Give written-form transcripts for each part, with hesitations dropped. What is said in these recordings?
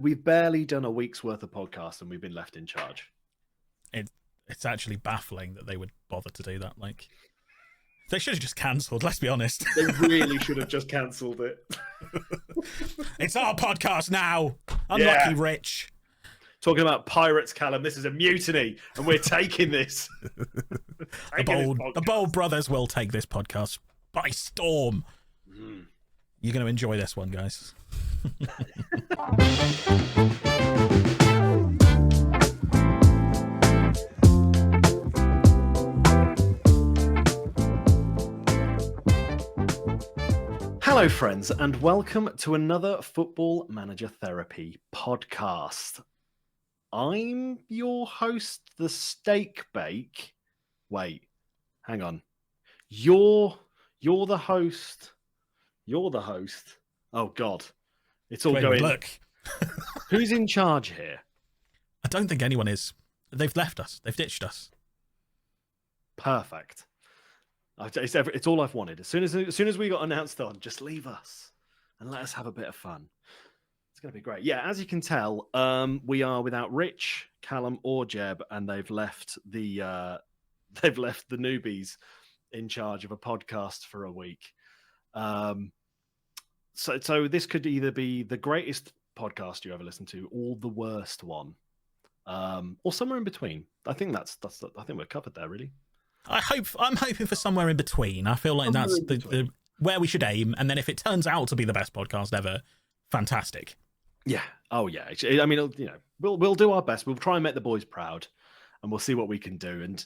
We've barely done a week's worth of podcast and we've been left in charge. It's actually baffling that they would bother to do that. Like, they should have just cancelled, let's be honest. They really should have just cancelled it. It's our podcast now. Unlucky Rich. Talking about pirates, Callum, this is a mutiny and we're taking this. The bold brothers will take this podcast by storm. You're going to enjoy this one, guys. Hello, friends, and welcome to another Football Manager Therapy podcast. I'm your host, the Steak Bake. Wait, hang on. You're the host. You're the host. Oh God, it's all going. Look, who's in charge here? I don't think anyone is. They've left us. They've ditched us. Perfect. It's all I've wanted. As soon as we got announced on, just leave us and let us have a bit of fun. It's going to be great. Yeah, as you can tell, we are without Rich, Callum, or Jeb, and they've left the newbies in charge of a podcast for a week. So this could either be the greatest podcast you ever listened to, or the worst one, or somewhere in between. I think I think we're covered there, really. I'm hoping for somewhere in between. I feel like that's the where we should aim. And then if it turns out to be the best podcast ever, fantastic. Yeah. Oh yeah. I mean, we'll do our best. We'll try and make the boys proud, and we'll see what we can do, and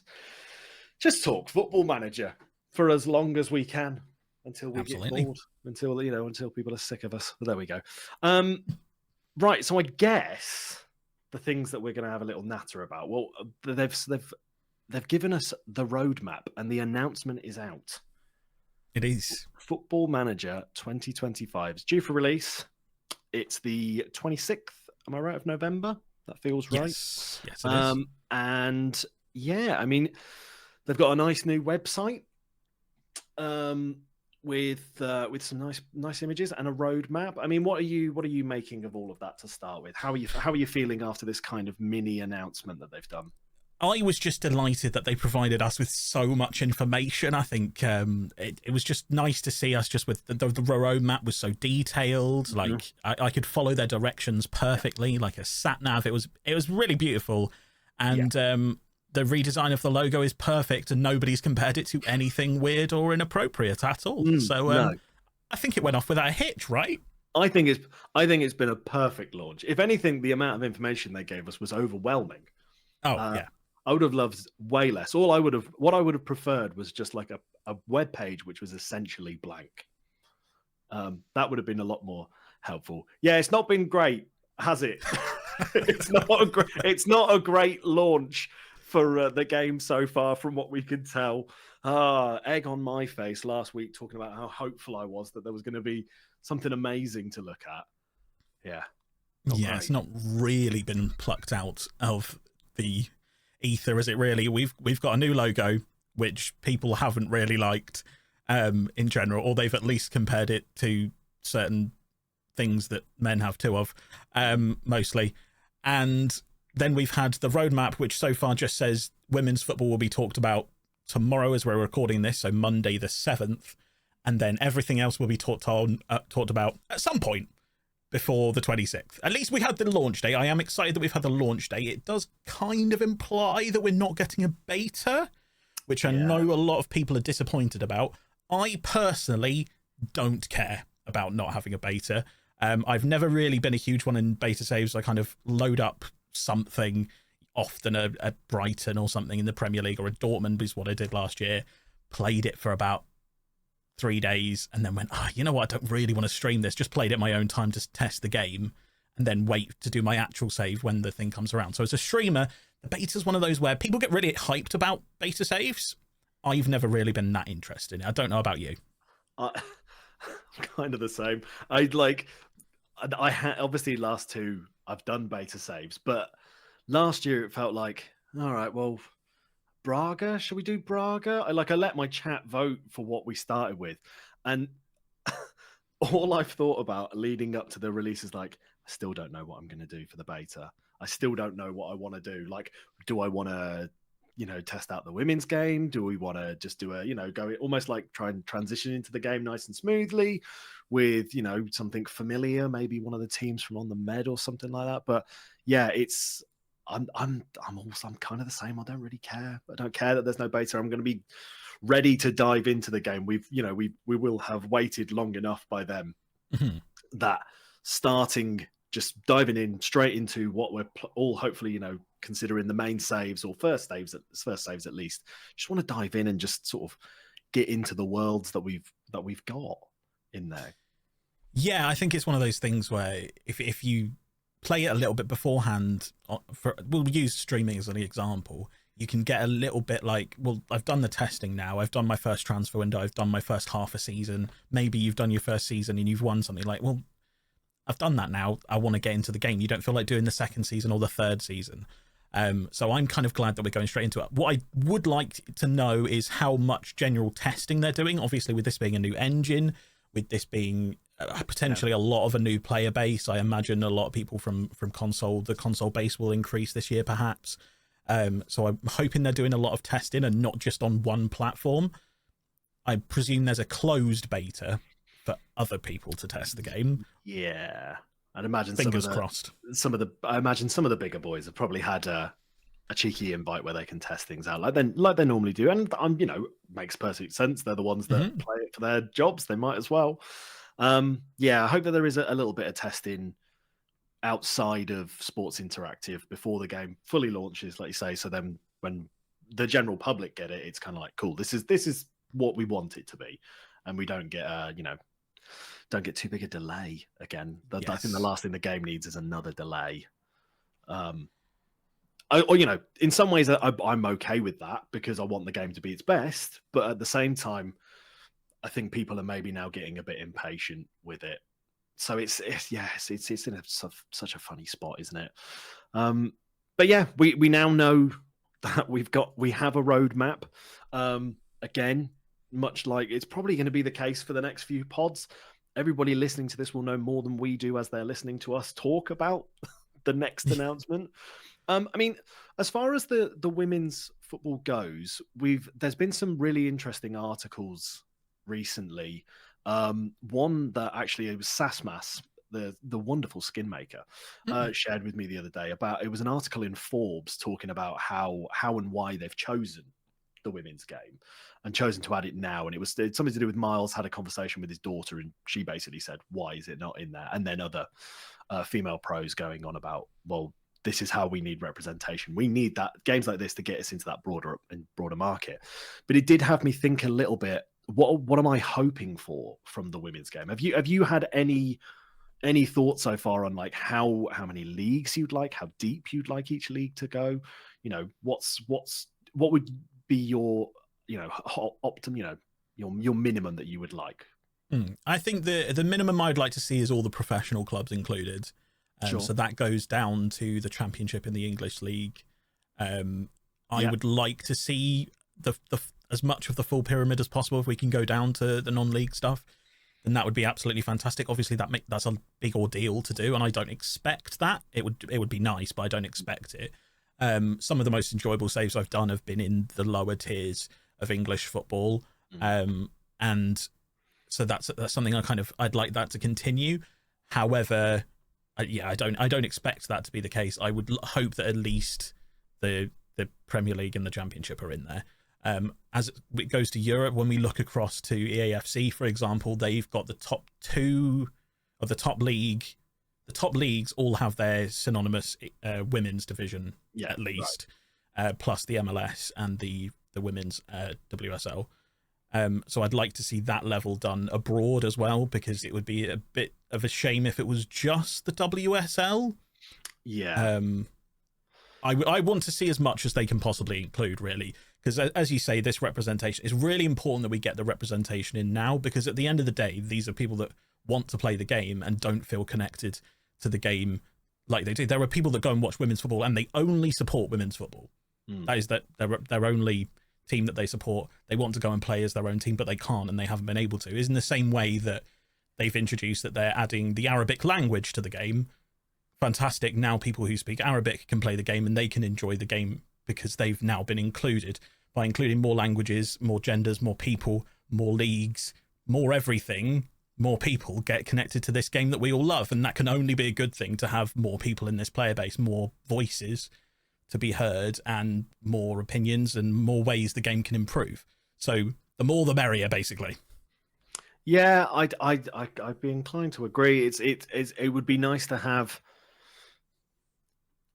just talk Football Manager for as long as we can until we get bored, until people are sick of us. But there we go. Right. So I guess the things that we're going to have a little natter about. Well, they've given us the roadmap, and the announcement is out. It is. Football Manager 2025 is due for release. It's the 26th, am I right, of November? That feels right. Yes, it is. And yeah, I mean, they've got a nice new website with some nice images and a roadmap. I mean, what are you making of all of that to start with? How are you feeling after this kind of mini announcement that they've done? I was just delighted that they provided us with so much information. I think it was just nice to see us just with the roadmap was so detailed. Like I could follow their directions perfectly, like a sat nav. It was really beautiful, and the redesign of the logo is perfect, and nobody's compared it to anything weird or inappropriate at all. I think it went off without a hitch, right? I think it's been a perfect launch. If anything, the amount of information they gave us was overwhelming. Oh yeah. I would have loved way less. What I would have preferred was just like a web page which was essentially blank. That would have been a lot more helpful. Yeah, it's not been great, has it? It's not a great launch for the game so far, from what we can tell. Egg on my face last week talking about how hopeful I was that there was going to be something amazing to look at. Yeah. Great. It's not really been plucked out of the ether, is it really? We've got a new logo which people haven't really liked in general, or they've at least compared it to certain things that men have two of, mostly. And then we've had the roadmap, which so far just says women's football will be talked about tomorrow as we're recording this, so Monday the 7th, and then everything else will be talked about at some point before the 26th. At least we had the launch day. I am excited that we've had the launch day. It does kind of imply that we're not getting a beta, which I know a lot of people are disappointed about. I personally don't care about not having a beta. I've never really been a huge one in beta saves. I kind of load up something, often a Brighton or something in the Premier League, or a Dortmund is what I did last year. Played it for about 3 days and then went, you know what, I don't really want to stream this. Just played it my own time to test the game, and then wait to do my actual save when the thing comes around. So as a streamer, the beta's one of those where people get really hyped about beta saves. I've never really been that interested in it. I don't know about you. I'm kind of the same. Obviously last two I've done beta saves, but last year it felt like, all right, well, Braga, should we do Braga? I let my chat vote for what we started with, and all I've thought about leading up to the release is like, I still don't know what I'm going to do for the beta. I still don't know what I want to do. Like, do I want to, test out the women's game? Do we want to just do go almost like try and transition into the game nice and smoothly with, something familiar, maybe one of the teams from On the Med or something like that. But yeah, I'm kind of the same. I don't really care. I don't care that there's no beta. I'm going to be ready to dive into the game. We will have waited long enough by then that just diving in straight into what we're all hopefully, considering the main saves or first saves at least. Just want to dive in and just sort of get into the worlds that we've got in there. Yeah, I think it's one of those things where if you play it a little bit beforehand, we'll use streaming as an example, you can get a little bit like, well, I've done the testing now, I've done my first transfer window, I've done my first half a season, maybe you've done your first season and you've won something, like, well, I've done that now, I want to get into the game. You don't feel like doing the second season or the third season. So I'm kind of glad that we're going straight into it. What I would like to know is how much general testing they're doing, obviously with this being a new engine, with this being potentially a lot of a new player base. I imagine a lot of people from console, the console base will increase this year perhaps. So I'm hoping they're doing a lot of testing and not just on one platform. I presume there's a closed beta for other people to test the game. Yeah, I'd imagine fingers crossed. I imagine some of the bigger boys have probably had a cheeky invite where they can test things out like they normally do, and makes perfect sense. They're the ones that play it for their jobs. They might as well. Yeah, I hope that there is a little bit of testing outside of Sports Interactive before the game fully launches, like you say. So then when the general public get it, it's kind of like, cool, this is what we want it to be, and we don't get don't get too big a delay again. Yes. I think the last thing the game needs is another delay. In some ways I'm okay with that because I want the game to be its best, but at the same time, I think people are maybe now getting a bit impatient with it. So it's in such a funny spot, isn't it? But yeah, we now know that we have a roadmap. Again, much like it's probably going to be the case for the next few pods. Everybody listening to this will know more than we do as they're listening to us talk about the next announcement. I mean, as far as the women's football goes, there's been some really interesting articles recently. One that actually, it was Sasmas, the wonderful skin maker, shared with me the other day it was an article in Forbes talking about how and why they've chosen the women's game and chosen to add it now. And it's something to do with Miles had a conversation with his daughter, and she basically said, why is it not in there? And then other female pros going on about, well, this is how we need representation. We need that games like this to get us into that broader market. But it did have me think a little bit, what am I hoping for from the women's game? Have you had any thoughts so far on like how many leagues you'd like, how deep you'd like each league to go? What would be your optimum, your minimum that you would like? I think the minimum I'd like to see is all the professional clubs included. Sure. So that goes down to the Championship in the English League. I would like to see the as much of the full pyramid as possible. If we can go down to the non-league stuff, then that would be absolutely fantastic. Obviously, that's a big ordeal to do, and I don't expect that. It would be nice, but I don't expect it. Some of the most enjoyable saves I've done have been in the lower tiers of English football, and so that's something I'd like that to continue. However, I don't expect that to be the case. I would hope that at least the Premier League and the Championship are in there. As it goes to Europe, when we look across to EAFC, for example, they've got the top two of the top league. The top leagues all have their synonymous women's division, at least, right. Plus the MLS and the women's WSL. So I'd like to see that level done abroad as well, because it would be a bit of a shame if it was just the WSL. Yeah. I want to see as much as they can possibly include, really, because as you say, this representation is really important that we get the representation in now, because at the end of the day, these are people that want to play the game and don't feel connected to the game like they do. There are people that go and watch women's football and they only support women's football. That is their only team that they support. They want to go and play as their own team, but they can't, and they haven't been able to. Is in the same way that they've introduced that they're adding the Arabic language to the game, fantastic. Now people who speak Arabic can play the game and they can enjoy the game because they've now been included. By including more languages, more genders, more people, more leagues, more everything, more people get connected to this game that we all love. And that can only be a good thing, to have more people in this player base, more voices to be heard, and more opinions and more ways the game can improve. So the more the merrier, basically. Yeah, I'd be inclined to agree. It would be nice to have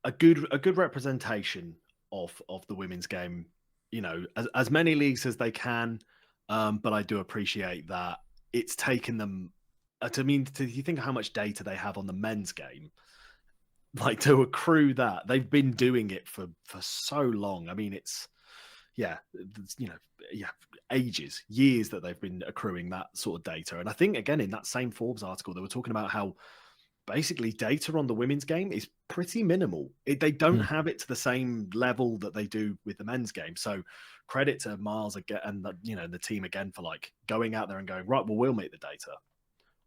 a good representation of the women's game, you know, as many leagues as they can. But I do appreciate that it's taken them you think of how much data they have on the men's game, like to accrue that. They've been doing it for so long. I mean, it's ages, years that they've been accruing that sort of data. And I think, again, in that same Forbes article, they were talking about how basically data on the women's game is pretty minimal. They don't have it to the same level that they do with the men's game. So credit to Miles again and the team again for like going out there and going, right, well, we'll make the data.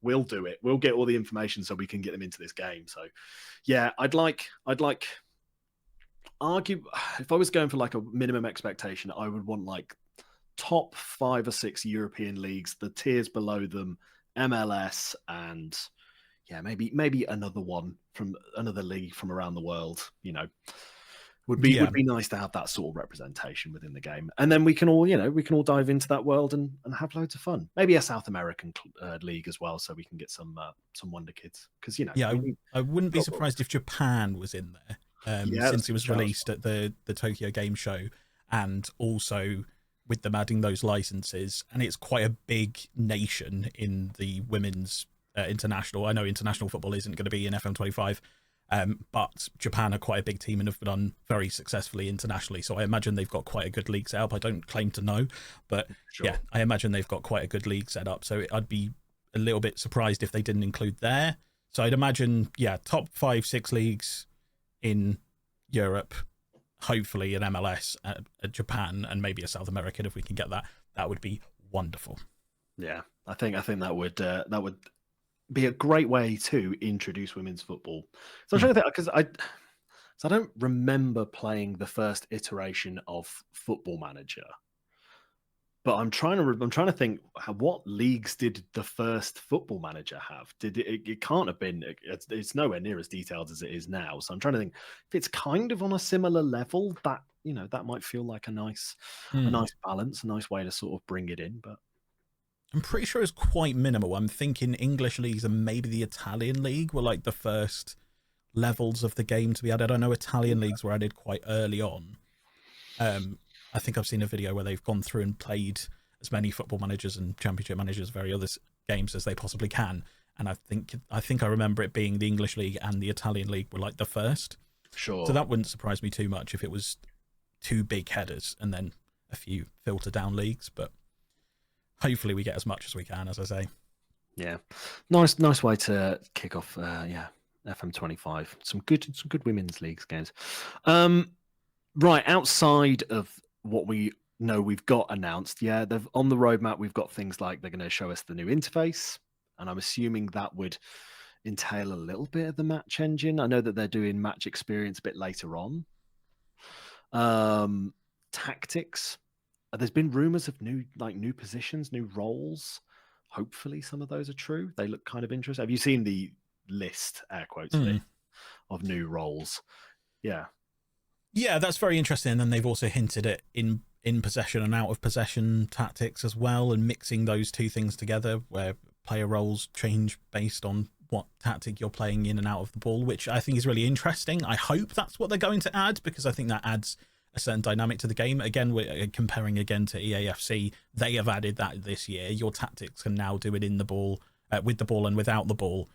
We'll do it. We'll get all the information so we can get them into this game. So yeah, I'd like argue, if I was going for like a minimum expectation, I would want like top 5 or 6 European leagues, the tiers below them, MLS, and maybe another one from another league from around the world, would be nice to have that sort of representation within the game. And then we can all dive into that world and have loads of fun. Maybe a South American league as well, so we can get some wonder kids. Because I wouldn't be surprised if Japan was in there, since it was released at the Tokyo Game Show, and also with them adding those licenses. And it's quite a big nation in the women's international. I know international football isn't going to be in FM25. But Japan are quite a big team and have done very successfully internationally. So I imagine they've got quite a good league set up. I don't claim to know, but yeah, I imagine they've got quite a good league set up. So I'd be a little bit surprised if they didn't include there. So I'd imagine, top 5, 6 leagues in Europe, hopefully an MLS, Japan, and maybe a South American. If we can get that, that would be wonderful. Yeah, I think that would be a great way to introduce women's football. So I'm trying to think, because I don't remember playing the first iteration of Football Manager, but I'm trying to think, what leagues did the first Football Manager have? It can't have been, it's nowhere near as detailed as it is now. So I'm trying to think if it's kind of on a similar level, that that might feel like a nice balance, a nice way to sort of bring it in. But I'm pretty sure it's quite minimal. I'm thinking English leagues and maybe the Italian league were like the first levels of the game to be added. I know Italian leagues were added quite early on. I think I've seen a video where they've gone through and played as many Football Managers and Championship Managers, very other games as they possibly can. And I think I remember it being the English league and the Italian league were like the first. Sure. So that wouldn't surprise me too much if it was 2 big headers and then a few filter down leagues, but hopefully we get as much as we can, as I say. Yeah, nice way to kick off. FM25, some good women's leagues games. Right, outside of what we know we've got announced, they've on the roadmap. We've got things like they're going to show us the new interface, and I'm assuming that would entail a little bit of the match engine. I know that they're doing match experience a bit later on. Tactics. There's been rumors of new positions, new roles. Hopefully some of those are true. They look kind of interesting. Have you seen the list, air quotes, of new roles? Yeah. Yeah, that's very interesting. And then they've also hinted at in possession and out of possession tactics as well, and mixing those two things together where player roles change based on what tactic you're playing in and out of the ball, which I think is really interesting. I hope that's what they're going to add, because I think that adds a certain dynamic to the game. Again, we're comparing again to EAFC. They have added that this year. Your tactics can now do it in the ball, with the ball and without the ball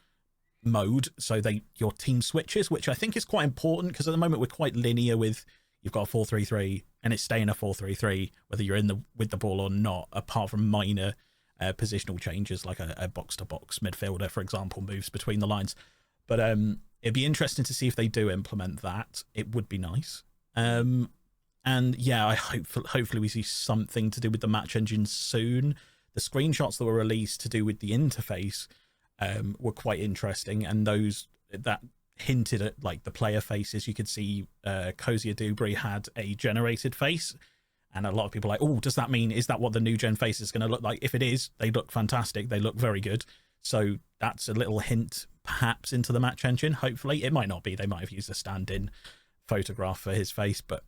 mode. So your team switches, which I think is quite important, because at the moment we're quite linear with, you've got a 4-3-3 and it's staying a 4-3-3 whether you're with the ball or not, apart from minor positional changes like a box-to-box midfielder, for example, moves between the lines. But it'd be interesting to see if they do implement that. It would be nice. And yeah, I hopefully we see something to do with the match engine soon. The screenshots that were released to do with the interface were quite interesting, and that hinted at like the player faces. You could see Cozier Dubry had a generated face, and a lot of people are like, oh, does that mean, is that what the new gen face is going to look like? If it is, they look fantastic. They look very good. So that's a little hint perhaps into the match engine. Hopefully it might not be. They might have used a stand-in photograph for his face, but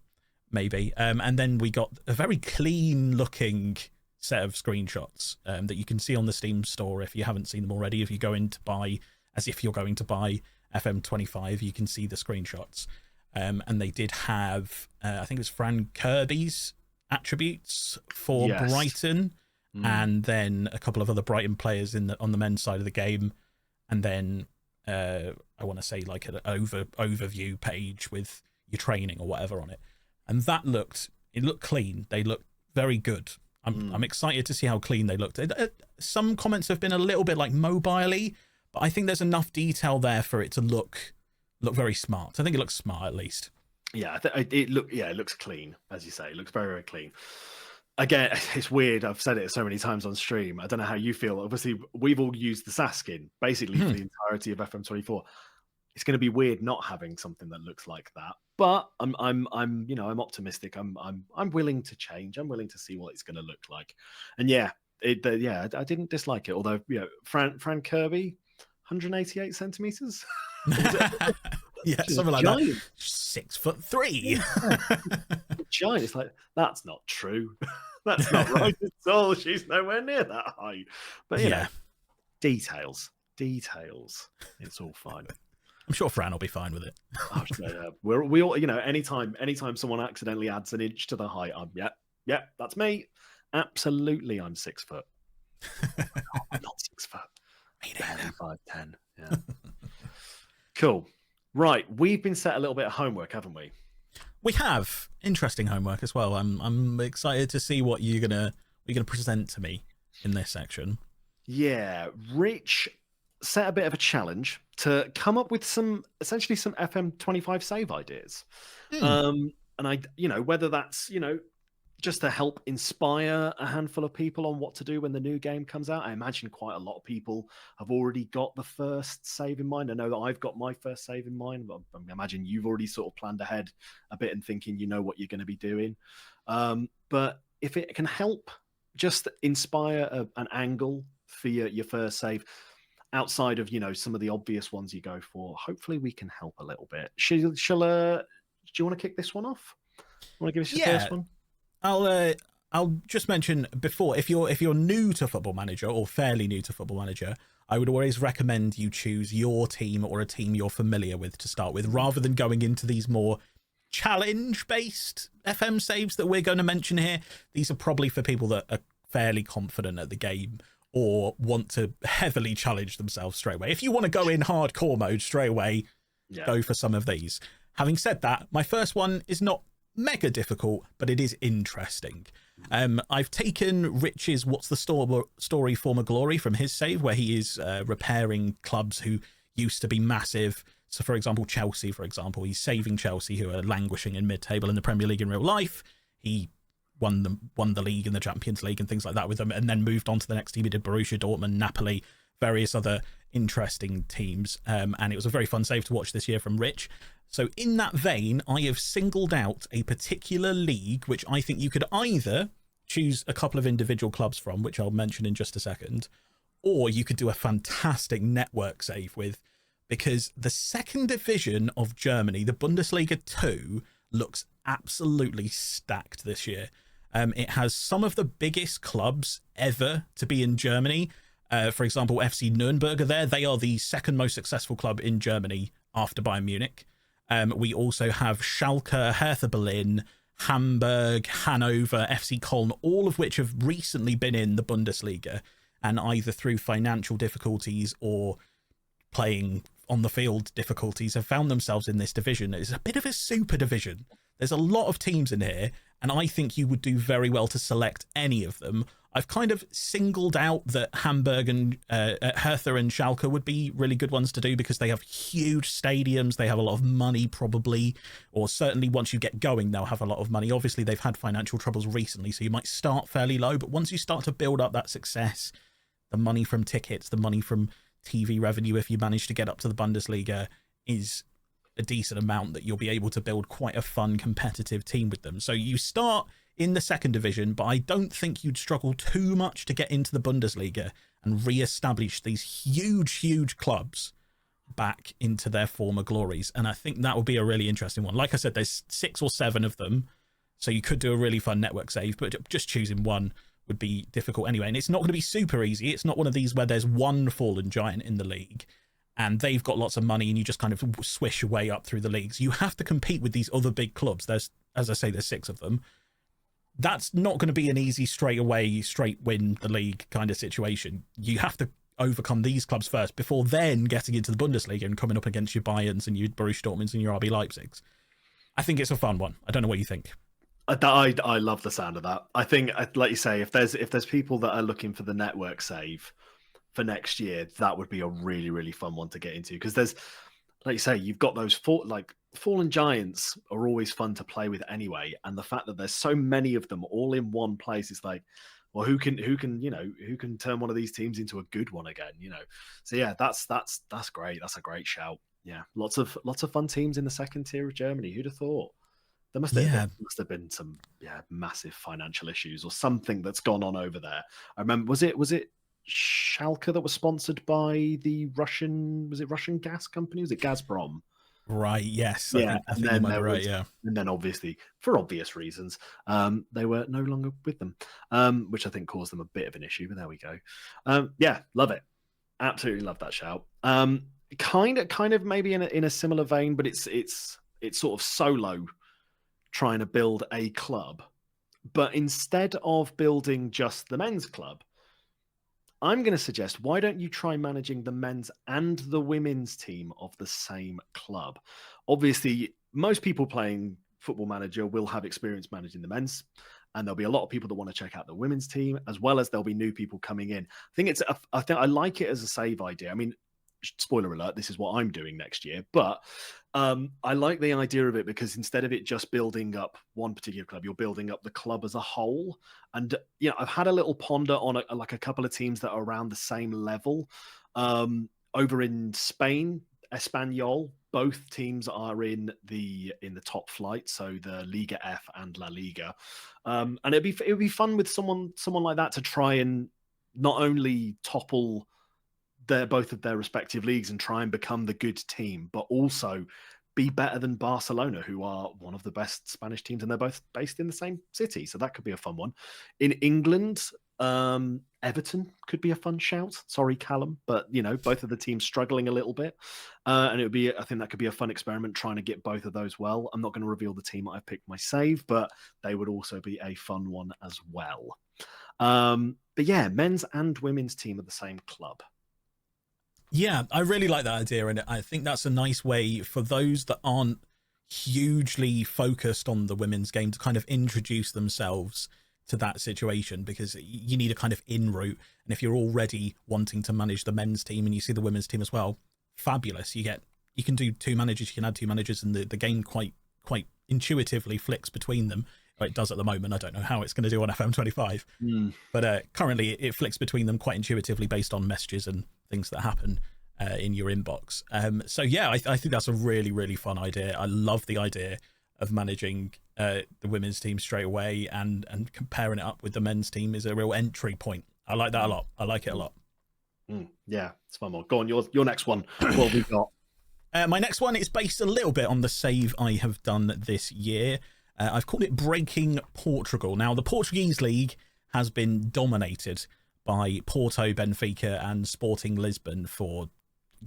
maybe. And then we got a very clean looking set of screenshots that you can see on the Steam store if you haven't seen them already. If you go in to buy, as if you're going to buy FM25, you can see the screenshots. And they did have, I think it was Fran Kirby's attributes for Brighton, and then a couple of other Brighton players on the men's side of the game, and then I want to say like an overview page with your training or whatever on it. And that looked clean. They looked very good. I'm excited to see how clean they looked. Some comments have been a little bit like mobile-y, but I think there's enough detail there for it to look very smart. I think it looks smart at least. Yeah, it looks clean, as you say. It looks very, very clean. Again, it's weird. I've said it so many times on stream. I don't know how you feel. Obviously, we've all used the SAS skin basically for the entirety of FM24. It's going to be weird not having something that looks like that. But I'm optimistic. I'm willing to change. I'm willing to see what it's going to look like. And I didn't dislike it. Although, Fran Kirby, 188 centimeters. Yeah, something like that. 6'3". Giant. It's like, that's not true. That's not right at all. She's nowhere near that height. But you know, details. It's all fine. I'm sure Fran will be fine with it. We all, anytime someone accidentally adds an inch to the height, I'm that's me. Absolutely, I'm 6 foot. I'm not 6 foot. 5'10". Yeah. Cool. Right, we've been set a little bit of homework, haven't we? We have interesting homework as well. I'm excited to see what you're gonna present to me in this section. Yeah, Rich set a bit of a challenge to come up with essentially some FM25 save ideas. And whether that's just to help inspire a handful of people on what to do when the new game comes out. I imagine quite a lot of people have already got the first save in mind. I know that I've got my first save in mind, but I imagine you've already sort of planned ahead a bit and thinking you know what you're going to be doing. But if it can help just inspire an angle for your first save, outside of some of the obvious ones you go for, hopefully we can help a little bit. Do you want to kick this one off? Want to give us your first one? I'll just mention before, if you're new to Football Manager or fairly new to Football Manager, I would always recommend you choose your team or a team you're familiar with to start with, rather than going into these more challenge-based FM saves that we're going to mention here. These are probably for people that are fairly confident at the game or want to heavily challenge themselves straight away. If you want to go in hardcore mode straight away, go for some of these. Having said that, my first one is not mega difficult, but it is interesting. I've taken Rich's What's the Story Former Glory from his save, where he is repairing clubs who used to be massive. So, for example, Chelsea, he's saving Chelsea, who are languishing in mid-table in the Premier League in real life. He won the league and the Champions League and things like that with them, and then moved on to the next team. He did Borussia Dortmund, Napoli, various other interesting teams. And it was a very fun save to watch this year from Rich. So in that vein, I have singled out a particular league, which I think you could either choose a couple of individual clubs from, which I'll mention in just a second, or you could do a fantastic network save with, because the second division of Germany, the Bundesliga 2, looks absolutely stacked this year. It has some of the biggest clubs ever to be in Germany. For example, FC Nuremberg are there. They are the second most successful club in Germany after Bayern Munich. We also have Schalke, Hertha Berlin, Hamburg, Hanover, FC Köln, all of which have recently been in the Bundesliga, and either through financial difficulties or playing on the field difficulties have found themselves in this division. It's a bit of a super division. There's a lot of teams in here, and I think you would do very well to select any of them. I've kind of singled out that Hamburg and Hertha and Schalke would be really good ones to do because they have huge stadiums. They have a lot of money, probably, or certainly once you get going, they'll have a lot of money. Obviously, they've had financial troubles recently, so you might start fairly low, but once you start to build up that success, the money from tickets, the money from TV revenue, if you manage to get up to the Bundesliga, is a decent amount that you'll be able to build quite a fun competitive team with them. So you start in the second division, but I don't think you'd struggle too much to get into the Bundesliga and re-establish these huge clubs back into their former glories. And I think that would be a really interesting one. Like I said, there's 6 or 7 of them, so you could do a really fun network save, but just choosing one would be difficult anyway. And it's not going to be super easy. It's not one of these where there's one fallen giant in the league and they've got lots of money and you just kind of swish your way up through the leagues. You have to compete with these other big clubs. There's, as I say, there's 6 of them. That's not going to be an easy straight win the league kind of situation. You have to overcome these clubs first before then getting into the Bundesliga and coming up against your Bayerns and your Borussia Dortmunds and your RB Leipzigs. I think it's a fun one. I don't know what you think. I love the sound of that. I think, like you say, if there's people that are looking for the network save for next year, that would be a really fun one to get into, because there's, like you say, you've got those fallen giants are always fun to play with anyway, and the fact that there's so many of them all in one place is like, well, who can turn one of these teams into a good one again, So yeah, that's great. That's a great shout. Yeah, lots of fun teams in the second tier of Germany. Who'd have thought? There must have been some massive financial issues or something that's gone on over there. I remember, was it Schalke that was sponsored by the Russian gas company? Was it Gazprom? Right. Yes. Yeah. I think you might be right. Yeah. And then obviously, for obvious reasons, they were no longer with them, which I think caused them a bit of an issue. But there we go. Yeah, love it. Absolutely love that shout. Kind of maybe in a similar vein, but it's sort of solo, trying to build a club, but instead of building just the men's club, I'm going to suggest, why don't you try managing the men's and the women's team of the same club? Obviously, most people playing Football Manager will have experience managing the men's, and there'll be a lot of people that want to check out the women's team, as well as there'll be new people coming in. I think I like it as a save idea. I mean, spoiler alert, this is what I'm doing next year, but I like the idea of it because instead of it just building up one particular club, you're building up the club as a whole. And I've had a little ponder on a couple of teams that are around the same level. Over in Spain, Espanyol, both teams are in the top flight, so the Liga F and La Liga, and it'd be fun with someone like that to try and not only topple both of their respective leagues and try and become the good team, but also be better than Barcelona, who are one of the best Spanish teams, and they're both based in the same city. So that could be a fun one. In England, Everton could be a fun shout. Sorry, Callum, but both of the teams struggling a little bit, and I think that could be a fun experiment trying to get both of those well. I'm not going to reveal the team I've picked my save, but they would also be a fun one as well. But yeah, men's and women's team of the same club. Yeah, I really like that idea, and I think that's a nice way for those that aren't hugely focused on the women's game to kind of introduce themselves to that situation, because you need a kind of in route. And if you're already wanting to manage the men's team and you see the women's team as well, fabulous. You can do 2 managers, you can add 2 managers, and the game quite intuitively flicks between them. It does at the moment. I don't know how it's going to do on FM25, but currently it flicks between them quite intuitively based on messages and things that happen in your inbox. So yeah, I think that's a really fun idea. I love the idea of managing the women's team straight away, and comparing it up with the men's team is a real entry point. I like that a lot. I like it a lot. Yeah, it's fun one. Go on, your next one. What have we got? My next one is based a little bit on the save I have done this year. I've called it Breaking Portugal. Now, the Portuguese league has been dominated by Porto, Benfica and Sporting Lisbon for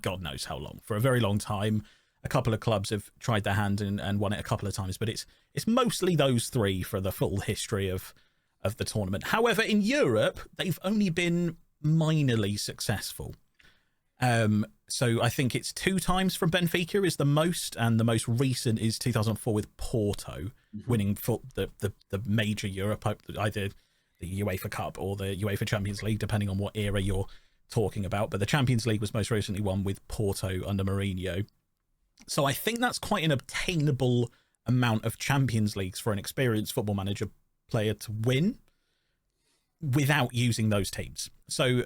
God knows how long, for a very long time. A couple of clubs have tried their hand and won it a couple of times, but it's mostly those 3 for the full history of the tournament. However, in Europe, they've only been minorly successful. So I think it's 2 times from Benfica is the most, and the most recent is 2004 with Porto winning for the major Europe, either the UEFA Cup or the UEFA Champions League, depending on what era you're talking about. But the Champions League was most recently won with Porto under Mourinho. So I think that's quite an obtainable amount of Champions Leagues for an experienced Football Manager player to win without using those teams. So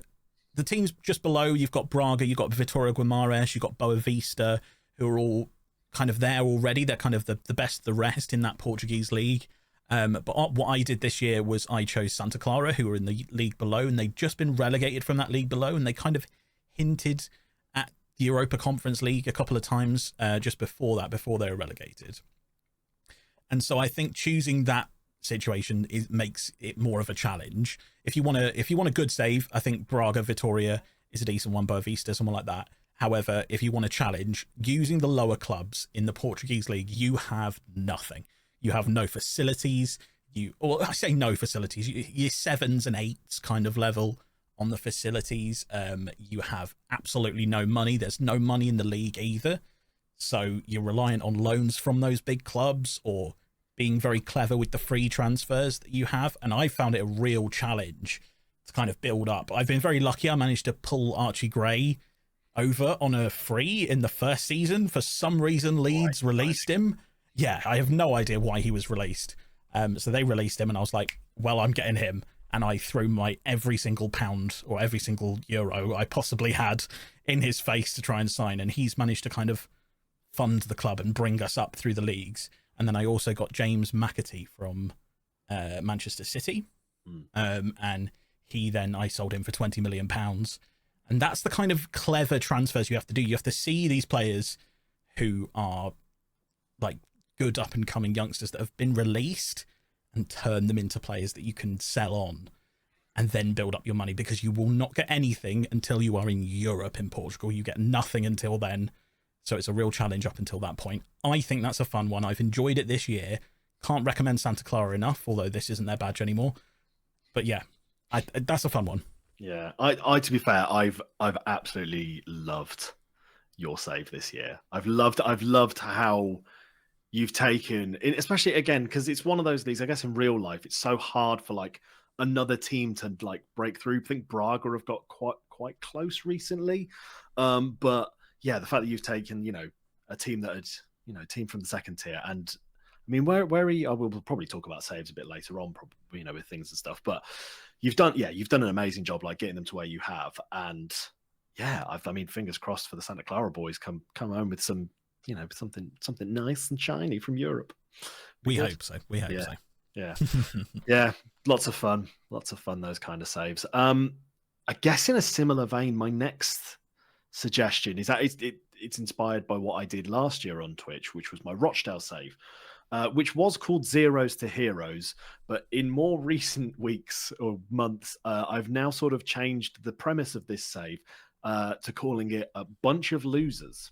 the teams just below, you've got Braga, you've got Vitória Guimarães, you've got Boa Vista, who are all kind of there already. They're kind of the best of the rest in that Portuguese league. But what I did this year was I chose Santa Clara, who were in the league below, and they'd just been relegated from that league below, and they kind of hinted at the Europa Conference League a couple of times just before they were relegated. And so I think choosing that situation makes it more of a challenge. If you want a good save, I think Braga Vitoria is a decent one, Boa Vista, someone like that. However, if you want a challenge, using the lower clubs in the Portuguese league, you have nothing. You have no facilities. I say no facilities. You're 7s and 8s kind of level on the facilities. You have absolutely no money. There's no money in the league either. So you're reliant on loans from those big clubs or being very clever with the free transfers that you have. And I found it a real challenge to kind of build up. I've been very lucky. I managed to pull Archie Gray over on a free in the first season. For some reason, Leeds released him. Yeah, I have no idea why he was released. So they released him and I was like, well, I'm getting him. And I threw my every single pound or every single euro I possibly had in his face to try and sign. And he's managed to kind of fund the club and bring us up through the leagues. And then I also got James McAtee from Manchester City. And I sold him for £20 million. And that's the kind of clever transfers you have to do. You have to see these players who are like good up and coming youngsters that have been released and turn them into players that you can sell on and then build up your money, because you will not get anything until you are in Europe in Portugal. You get nothing until then. So it's a real challenge up until that point. I think that's a fun one. I've enjoyed it this year. Can't recommend Santa Clara enough, although this isn't their badge anymore. But yeah, that's a fun one. Yeah, I to be fair, I've absolutely loved your save this year. I've loved how you've taken, especially again, because it's one of those leagues, I guess in real life, it's so hard for like another team to like break through. I think Braga have got quite close recently. But yeah, the fact that you've taken, a team that had, a team from the second tier, and I mean, where are you? We'll probably talk about saves a bit later on, probably, with things and stuff, but you've done an amazing job, like getting them to where you have. And yeah, I mean, fingers crossed for the Santa Clara boys come home with some, something nice and shiny from Europe. We hope so. Yeah. Yeah. Lots of fun, those kind of saves. I guess in a similar vein, my next suggestion is that it's inspired by what I did last year on Twitch, which was my Rochdale save, which was called Zeros to Heroes. But in more recent weeks or months, I've now sort of changed the premise of this save to calling it a bunch of losers.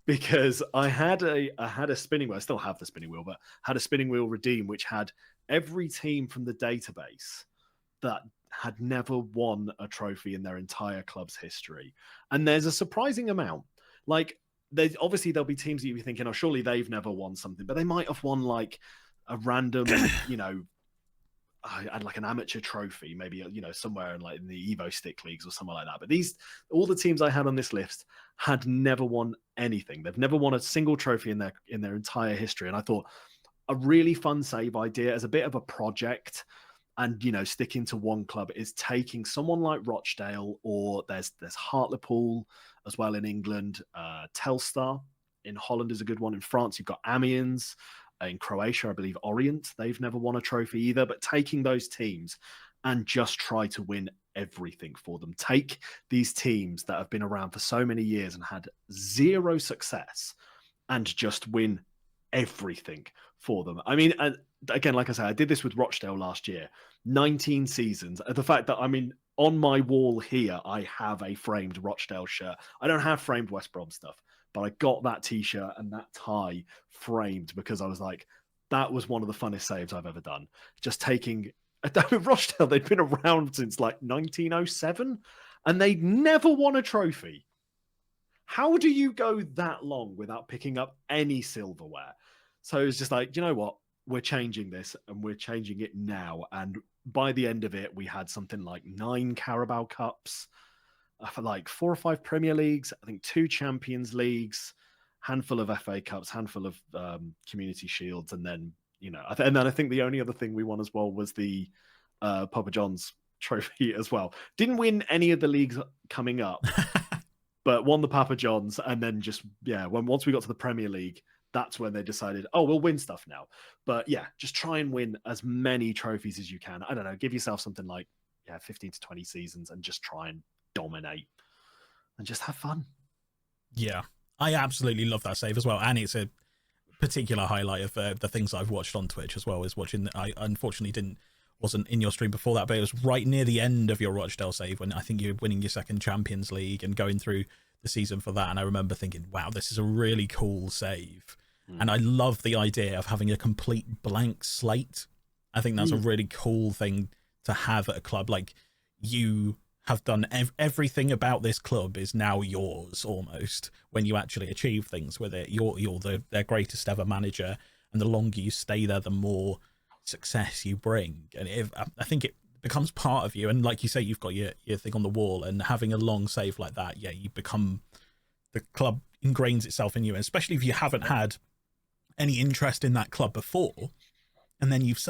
Because I had a spinning wheel. I still have the spinning wheel, but had a spinning wheel redeem, which had every team from the database that had never won a trophy in their entire club's history. And there's a surprising amount. Like, there'll be teams that you'll be thinking, oh, surely they've never won something, but they might have won like a random, like an amateur trophy, maybe, somewhere in the Evo Stick leagues or somewhere like that. But all the teams I had on this list had never won anything. They've never won a single trophy in their entire history. And I thought a really fun save idea as a bit of a project, and sticking to one club, is taking someone like Rochdale, or there's Hartlepool as well in England. Telstar in Holland is a good one. In France, you've got Amiens. In Croatia, I believe Orient, they've never won a trophy either. But taking those teams and just try to win everything for them. Take these teams that have been around for so many years and had zero success and just win everything for them. I mean, again, like I said, I did this with Rochdale last year, 19 seasons. The fact that, I mean, on my wall here, I have a framed Rochdale shirt. I don't have framed West Brom stuff, but I got that t-shirt and that tie framed because I was like, that was one of the funnest saves I've ever done. Just taking Rochdale, they'd been around since like 1907 and they'd never won a trophy. How do you go that long without picking up any silverware? So it was just like, you know what? We're changing this, and we're changing it now. And by the end of it, we had something like 9 Carabao Cups, for like 4 or 5 Premier Leagues, I think 2 Champions Leagues, handful of FA Cups, handful of Community Shields, and then and then I think the only other thing we won as well was the Papa John's trophy as well. Didn't win any of the leagues coming up, but won the Papa Johns, and then just once we got to the Premier League, that's when they decided, oh, we'll win stuff now. But yeah, just try and win as many trophies as you can. I don't know, give yourself something like 15 to 20 seasons and just try and dominate and just have fun. Yeah, I absolutely love that save as well, and it's a particular highlight of the things I've watched on Twitch as well. Is watching. I unfortunately wasn't in your stream before that, but it was right near the end of your Rochdale save when I think you're winning your second Champions League and going through the season for that. And I remember thinking, wow, this is a really cool save. And I love the idea of having a complete blank slate. I think that's a really cool thing to have at a club. Like, you have done everything about this club is now yours almost when you actually achieve things with it. You're their greatest ever manager, and the longer you stay there, the more success you bring. And I think it becomes part of you. And like you say, you've got your thing on the wall, and having a long save like that, you become, the club ingrains itself in you, and especially if you haven't had any interest in that club before, and then you've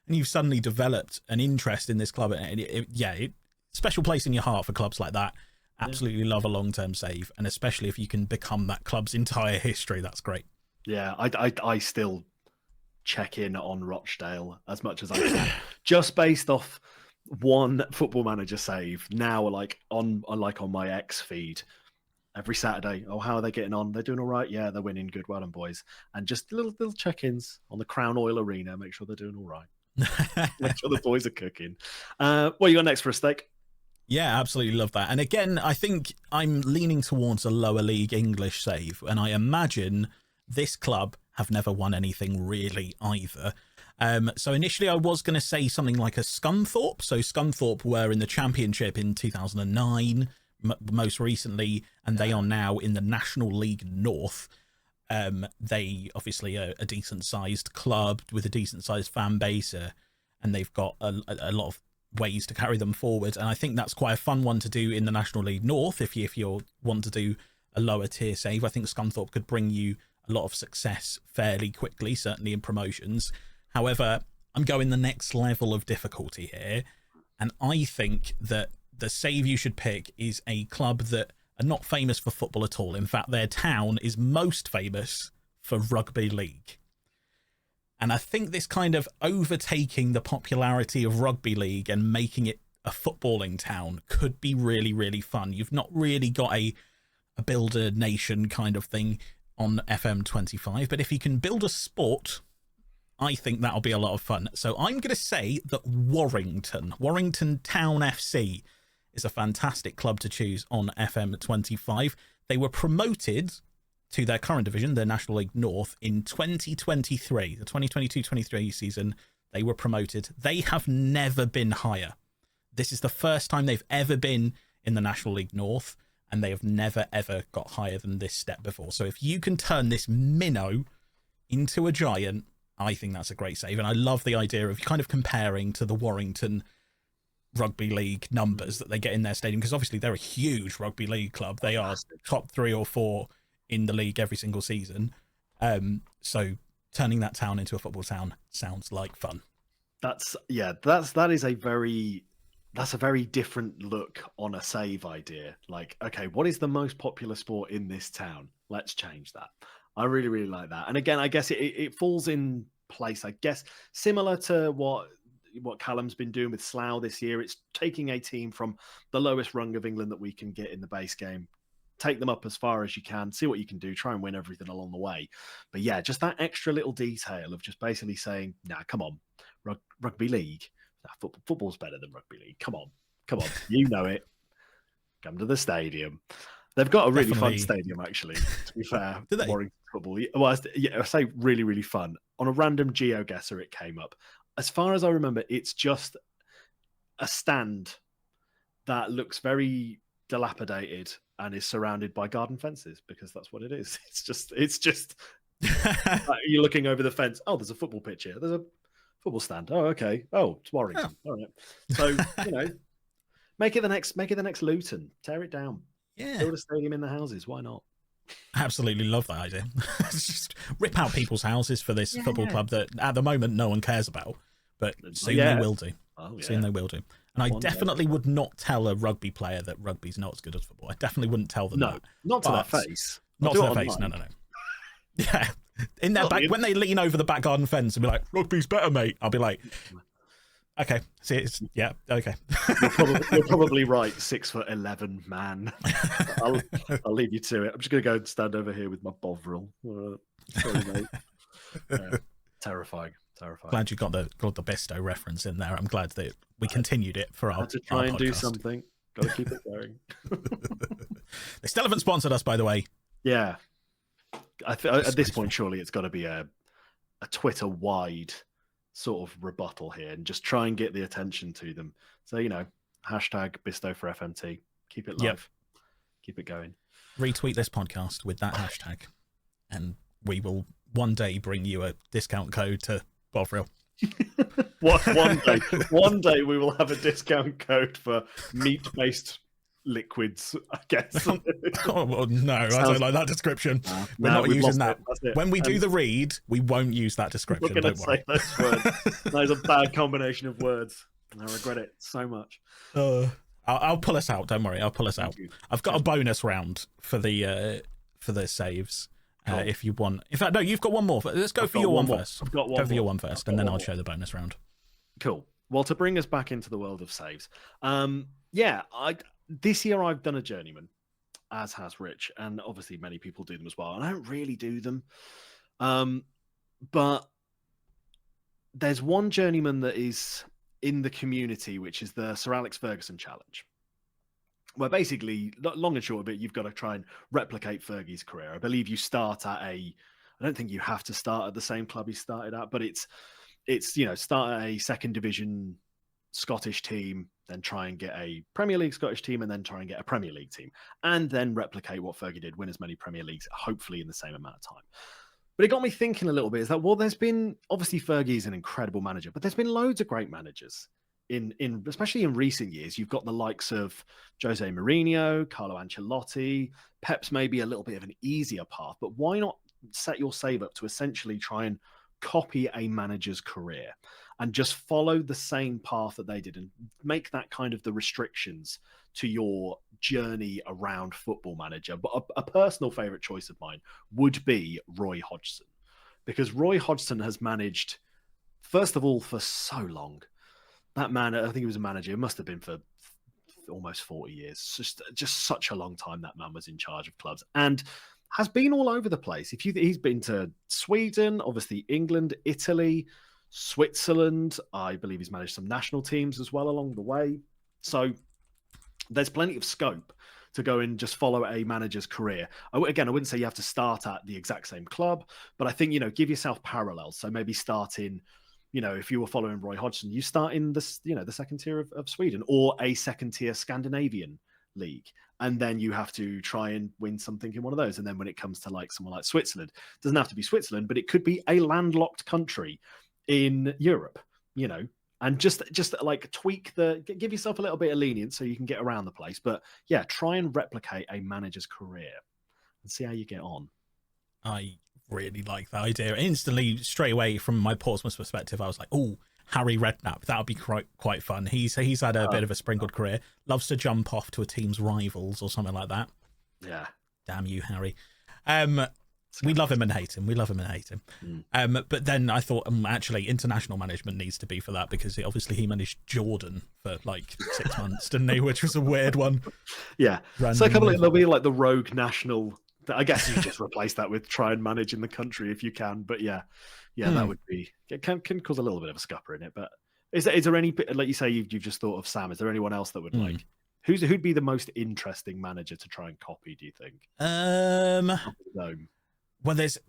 you've suddenly developed an interest in this club, and special place in your heart for clubs like that. Absolutely love a long-term save, and especially if you can become that club's entire history, that's great. Yeah, I still check in on Rochdale as much as I can, just based off one Football Manager save. Now, like on my X feed, every Saturday, oh, how are they getting on? They're doing all right. Yeah, they're winning. Good, well done, boys. And just little check-ins on the Crown Oil Arena. Make sure they're doing all right. Make sure the boys are cooking. What you got next for a steak? Yeah, absolutely love that. And again, I think I'm leaning towards a lower league English save, and I imagine this club have never won anything really either. So initially I was going to say something like a Scunthorpe. So Scunthorpe were in the Championship in 2009, most recently, and they are now in the National League North. They obviously are a decent-sized club with a decent-sized fan base, and they've got a lot of ways to carry them forward. And I think that's quite a fun one to do in the National League North. If you want to do a lower tier save, I think Scunthorpe could bring you a lot of success fairly quickly, certainly in promotions. However, I'm going the next level of difficulty here, and I think that the save you should pick is a club that are not famous for football at all. In fact, their town is most famous for rugby league. And I think this kind of overtaking the popularity of rugby league and making it a footballing town could be really, really fun. You've not really got a builder nation kind of thing on FM25, but if you can build a sport, I think that'll be a lot of fun. So I'm going to say that Warrington Town FC is a fantastic club to choose on FM25. They were promoted to their current division, the National League North, in 2023, the 2022-23 season. They were promoted. They have never been higher. This is the first time they've ever been in the National League North, and they have never, ever got higher than this step before. So if you can turn this minnow into a giant, I think that's a great save. And I love the idea of kind of comparing to the Warrington rugby league numbers that they get in their stadium, because obviously they're a huge rugby league club. They are top 3 or 4 in the league every single season. So turning that town into a football town sounds like fun. That's a very different look on a save idea. Like, okay, what is the most popular sport in this town? Let's change that. I really, really like that. And again, I guess it falls in place, I guess, similar to what Callum's been doing with Slough this year. It's taking a team from the lowest rung of England that we can get in the base game, take them up as far as you can, see what you can do, try and win everything along the way. But yeah, just that extra little detail of just basically saying, nah, come on, rugby league. Football's better than rugby league. Come on. You know it. Come to the stadium. They've got a really fun stadium, actually, to be fair. Do they? Warrington football. Well, I say really, really fun. On a random GeoGuessr, it came up. As far as I remember, it's just a stand that looks very dilapidated and is surrounded by garden fences, because that's what it is. It's just you're looking over the fence. Oh, there's a football pitch here. There's a football stand. Oh, okay. Oh, it's Warrington. Oh. All right. So, make it the next Luton. Tear it down. Yeah. Build a stadium in the houses. Why not? Absolutely love that idea. Just rip out people's houses for this football club that at the moment no one cares about, but soon they will do. Oh, yeah. Soon they will do. And I One day. definitely would not tell a rugby player that rugby's not as good as football. I definitely wouldn't tell them that. Not to their face. Not to their face. No. Yeah. In their back, when they lean over the back garden fence and be like, rugby's better, mate. I'll be like, okay. See, yeah, okay. You're probably right, 6'11" man. I'll leave you to it. I'm just going to go and stand over here with my Bovril. Sorry, mate. Terrifying. Glad you got the Bisto reference in there. I'm glad that we continued it for our had to try and podcast. do something. Got to keep it going. They still haven't sponsored us, by the way. Yeah. At this point, surely it's got to be a Twitter-wide sort of rebuttal here and just try and get the attention to them. So, hashtag Bisto for FMT. Keep it live. Yep. Keep it going. Retweet this podcast with that hashtag, and we will one day bring you a discount code to Bovril. One day we will have a discount code for meat-based liquids, I guess. Oh, well, no, I don't like that description. We're not using that. When we do the read, we won't use that description. We're going to say those words. That is a bad combination of words. I regret it so much. I'll pull us out. Don't worry, I'll pull us out. I've got a bonus round for the saves. Cool. If you want. In fact, no, you've got one more. Let's go for your one first. I've got one. Go for your one first, and then I'll show the bonus round. Cool. Well, to bring us back into the world of saves, this year I've done a journeyman, as has Rich, and obviously many people do them as well. And I don't really do them, but there's one journeyman that is in the community, which is the Sir Alex Ferguson challenge. Where basically, long and short of it, you've got to try and replicate Fergie's career. I believe you start at I don't think you have to start at the same club he started at, but it's start at a second division Scottish team, then try and get a Premier League Scottish team, and then try and get a Premier League team, and then replicate what Fergie did, win as many Premier Leagues, hopefully in the same amount of time. But it got me thinking a little bit, is that, well, there's been, obviously Fergie's an incredible manager, but there's been loads of great managers. Especially in recent years, you've got the likes of Jose Mourinho, Carlo Ancelotti. Pep's maybe a little bit of an easier path, but why not set your save up to essentially try and copy a manager's career and just follow the same path that they did and make that kind of the restrictions to your journey around Football Manager. But a personal favorite choice of mine would be Roy Hodgson, because Roy Hodgson has managed, first of all, for so long. That man, I think he was a manager. It must have been for almost 40 years. Just such a long time that man was in charge of clubs and has been all over the place. He's been to Sweden, obviously England, Italy, Switzerland. I believe he's managed some national teams as well along the way. So there's plenty of scope to go and just follow a manager's career. Again, I wouldn't say you have to start at the exact same club, but I think, give yourself parallels. So maybe start in, if you were following Roy Hodgson, you start in the second tier of Sweden or a second tier Scandinavian league. And then you have to try and win something in one of those. And then when it comes to like someone like Switzerland, it doesn't have to be Switzerland, but it could be a landlocked country in Europe, and just like give yourself a little bit of lenience so you can get around the place. But yeah, try and replicate a manager's career and see how you get on. I really like that idea. Instantly, straight away, from my Portsmouth perspective, I was like, oh, Harry Redknapp, that would be quite fun. He's had a bit of a sprinkled career, loves to jump off to a team's rivals or something like that. Yeah. Damn you, Harry. We love him and hate him. But then I thought, actually, international management needs to be for that, because obviously he managed Jordan for like 6 months, didn't he? Which was a weird one. Yeah. So there'll be like the rogue national. I guess you just replace that with try and manage in the country if you can. But yeah, that would be, it can cause a little bit of a scupper in it. But is there any, like you say, you've just thought of Sam, is there anyone else that would like, who'd be the most interesting manager to try and copy, do you think? Well, there's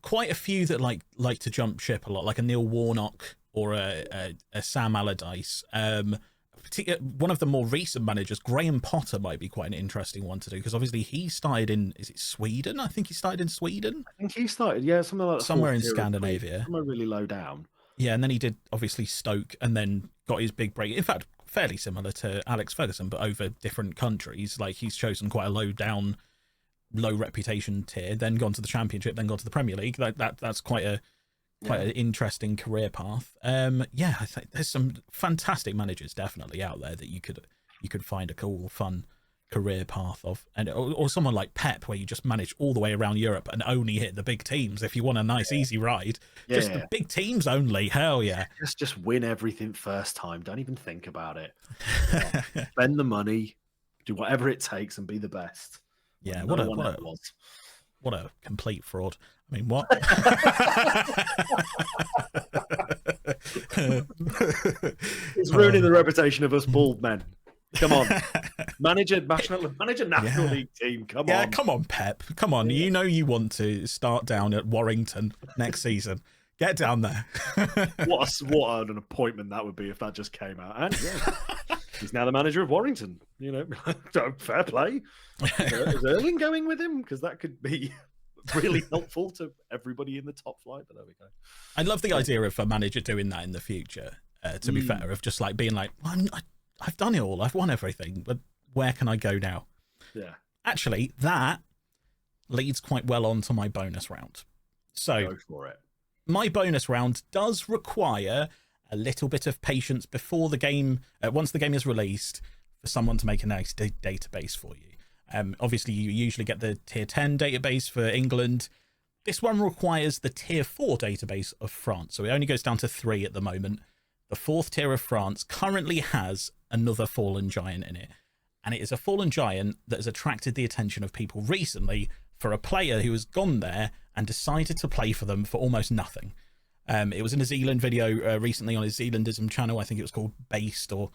quite a few that like to jump ship a lot, like a Neil Warnock or a Sam Allardyce. One of the more recent managers, Graham Potter, might be quite an interesting one to do, because obviously he started in, is it Sweden? I think he started in Sweden. I think he started, something like somewhere in Scandinavia, somewhere really low down. Yeah, and then he did obviously Stoke, and then got his big break. In fact, fairly similar to Alex Ferguson, but over different countries. Like, he's chosen quite a low reputation tier, then gone to the Championship, then gone to the Premier League. That's quite a quite an interesting career path. Yeah, I think there's some fantastic managers definitely out there that you could find a cool, fun career path of, and or someone like Pep, where you just manage all the way around Europe and only hit the big teams. If you want a nice easy ride, just the big teams only. Hell yeah, just win everything first time. Don't even think about it. Spend the money, do whatever it takes, and be the best. Yeah, what a complete fraud. I mean, what? It's ruining the reputation of us bald men. Come on, manage a national league team. Come on, come on, Pep. Come on, you know you want to start down at Warrington next season. Get down there. What an appointment that would be if that just came out. And he's now the manager of Warrington. You know, fair play. Is Erling going with him? Because that could be really helpful to everybody in the top flight. But there we go. I love the idea of a manager doing that in the future. To be fair, of just like being like, I've done it all. I've won everything. But where can I go now? Yeah. Actually, that leads quite well on to my bonus round. So go for it. My bonus round does require a little bit of patience before the game, once the game is released, for someone to make a nice database for you. Obviously, you usually get the tier 10 database for England. This one requires the tier 4 database of France. So it only goes down to 3 at the moment. The 4th tier of France currently has another fallen giant in it. And it is a fallen giant that has attracted the attention of people recently for a player who has gone there and decided to play for them for almost nothing. It was in a Zealand video recently on his Zealandism channel. I think it was called Based or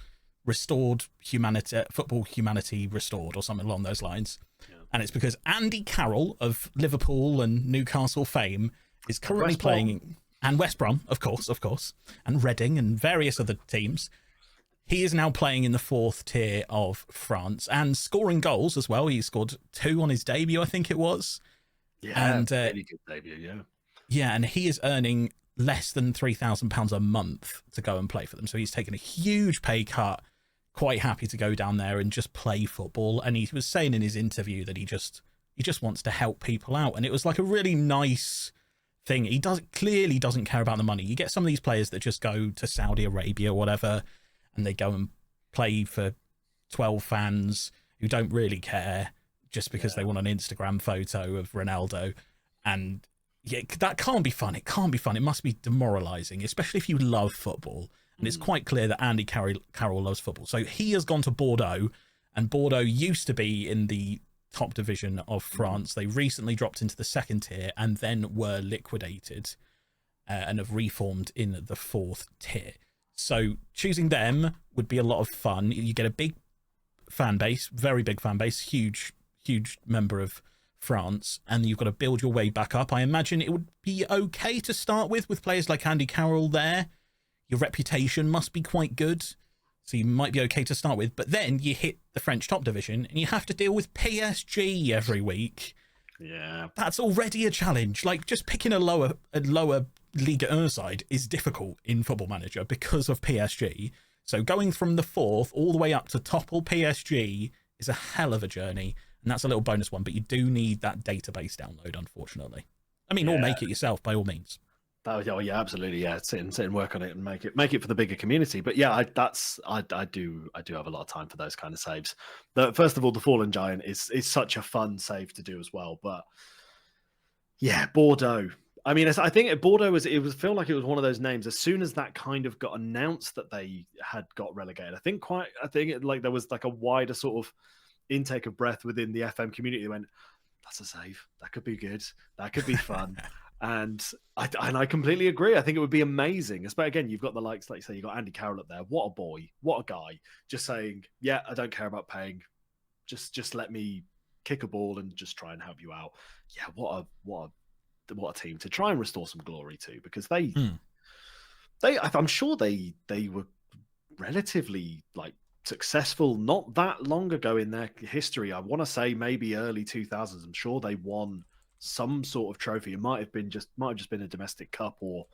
Restored Humanity, Football Humanity Restored or something along those lines. Yeah. And it's because Andy Carroll of Liverpool and Newcastle fame is currently playing, and West Brom, of course, and Reading and various other teams. He is now playing in the 4th tier of France and scoring goals as well. He scored 2 on his debut, I think it was. Yeah, and really good debut, yeah. Yeah, and he is earning less than £3,000 a month to go and play for them. So he's taken a huge pay cut, quite happy to go down there and just play football. And he was saying in his interview that he just wants to help people out. And it was like a really nice thing. He clearly doesn't care about the money. You get some of these players that just go to Saudi Arabia or whatever, and they go and play for 12 fans who don't really care just because they want an Instagram photo of Ronaldo. And yeah, that can't be fun. It can't be fun. It must be demoralizing, especially if you love football. And it's quite clear that Andy Carroll loves football. So he has gone to Bordeaux, and Bordeaux used to be in the top division of France. They recently dropped into the 2nd tier and then were liquidated and have reformed in the 4th tier. So choosing them would be a lot of fun. You get a big fan base, very big fan base, huge member of France, and you've got to build your way back up. I imagine it would be okay to start with players like Andy Carroll there. Your reputation must be quite good, so you might be okay to start with. But then you hit the French top division and you have to deal with PSG every week. Yeah. That's already a challenge. Like, just picking a lower Ligue 1 side is difficult in Football Manager because of PSG. So going from the 4th all the way up to topple PSG is a hell of a journey, and that's a little bonus one. But you do need that database download, unfortunately. I mean, or make it yourself by all means. Oh yeah, absolutely. Yeah, sit and work on it and make it for the bigger community. But yeah, I do have a lot of time for those kind of saves. First of all, the Fallen Giant is such a fun save to do as well. But yeah, Bordeaux. I mean, I think Bordeaux feel like it was one of those names. As soon as that kind of got announced that they had got relegated, I think there was like a wider sort of intake of breath within the FM community. They went, "That's a save. That could be good. That could be fun." And I completely agree. I think it would be amazing. But again, you've got the likes, like you say, you've got Andy Carroll up there. What a boy. What a guy. Just saying, yeah, I don't care about paying. Just let me kick a ball and just try and help you out. Yeah, what a team to try and restore some glory to, because I'm sure they were relatively like successful not that long ago in their history. I want to say maybe early 2000s. I'm sure they won some sort of trophy. It might have just been a domestic cup, or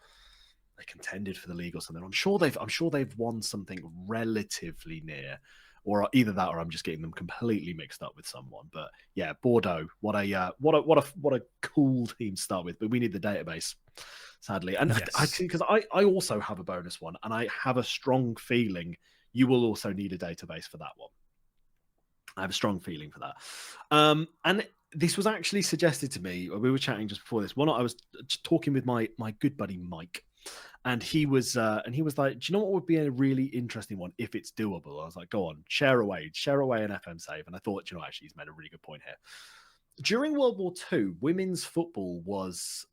they contended for the league or something. I'm sure they've won something relatively near. or either that, or I'm just getting them completely mixed up with someone. But yeah, Bordeaux, what a cool team to start with. But we need the database, sadly. And Yes. because I also have a bonus one, and I have a strong feeling you will also need a database for that one. I have a strong feeling for that. And this was actually suggested to me. We were chatting just before this. One night I was talking with my good buddy Mike, and he was like, "Do you know what would be a really interesting one if it's doable?" I was like, "Go on, share away an FM save." And I thought, actually, he's made a really good point here. During World War II, women's football was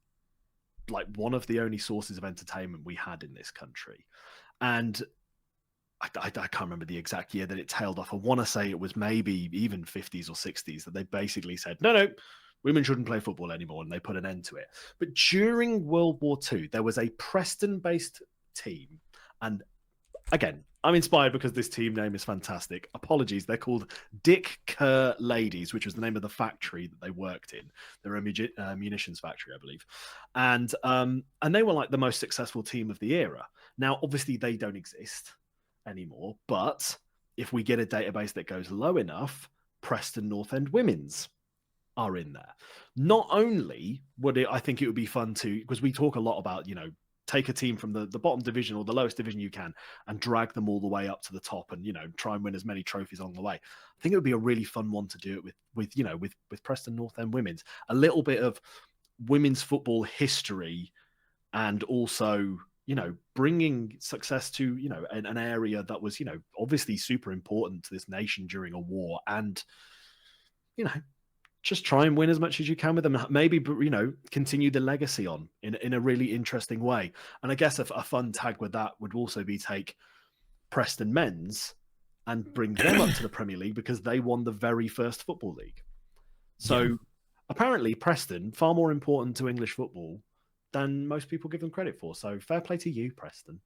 like one of the only sources of entertainment we had in this country, and I can't remember the exact year that it tailed off. I want to say it was maybe even 50s or 60s that they basically said, no, women shouldn't play football anymore, and they put an end to it. But during World War II, there was a Preston-based team, and again, I'm inspired because this team name is fantastic. Apologies, they're called Dick Kerr Ladies, which was the name of the factory that they worked in. They're a munitions factory, I believe, and they were like the most successful team of the era. Now, obviously, they don't exist anymore, but if we get a database that goes low enough, Preston North End Women's are in there. Not only would I think it would be fun to, because we talk a lot about, take a team from the bottom division or the lowest division you can and drag them all the way up to the top and, try and win as many trophies along the way. I think it would be a really fun one to do it with Preston North End Women's. A little bit of women's football history, and also bringing success to, an area that was, obviously super important to this nation during a war, and, just try and win as much as you can with them. Maybe, continue the legacy on in a really interesting way. And I guess a fun tag with that would also be take Preston men's and bring them up to the Premier League, because they won the very first football league. So apparently Preston, far more important to English football than most people give them credit for. So fair play to you, Preston.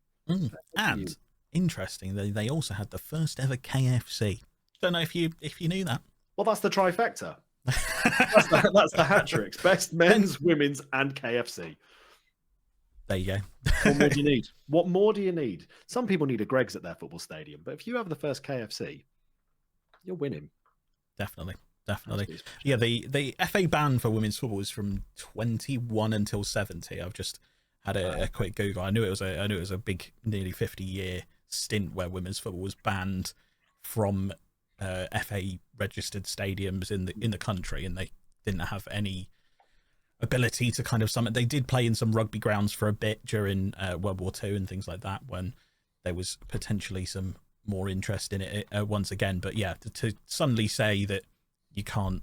And interesting, they also had the first ever KFC. Don't know if you knew that. Well, that's the trifecta. That's the hat tricks: best men's, women's, and KFC. There you go. What more do you need? What more do you need? Some people need a Greggs at their football stadium, but if you have the first KFC, you're winning. Definitely. Yeah, the FA ban for women's football was from 21 until 70. I've just had a quick Google. I knew it was a big, nearly 50-year stint where women's football was banned from FA registered stadiums in the country, and they didn't have any ability to kind of summon. They did play in some rugby grounds for a bit during World War II and things like that, when there was potentially some more interest in it once again. But yeah, to suddenly say that you can't,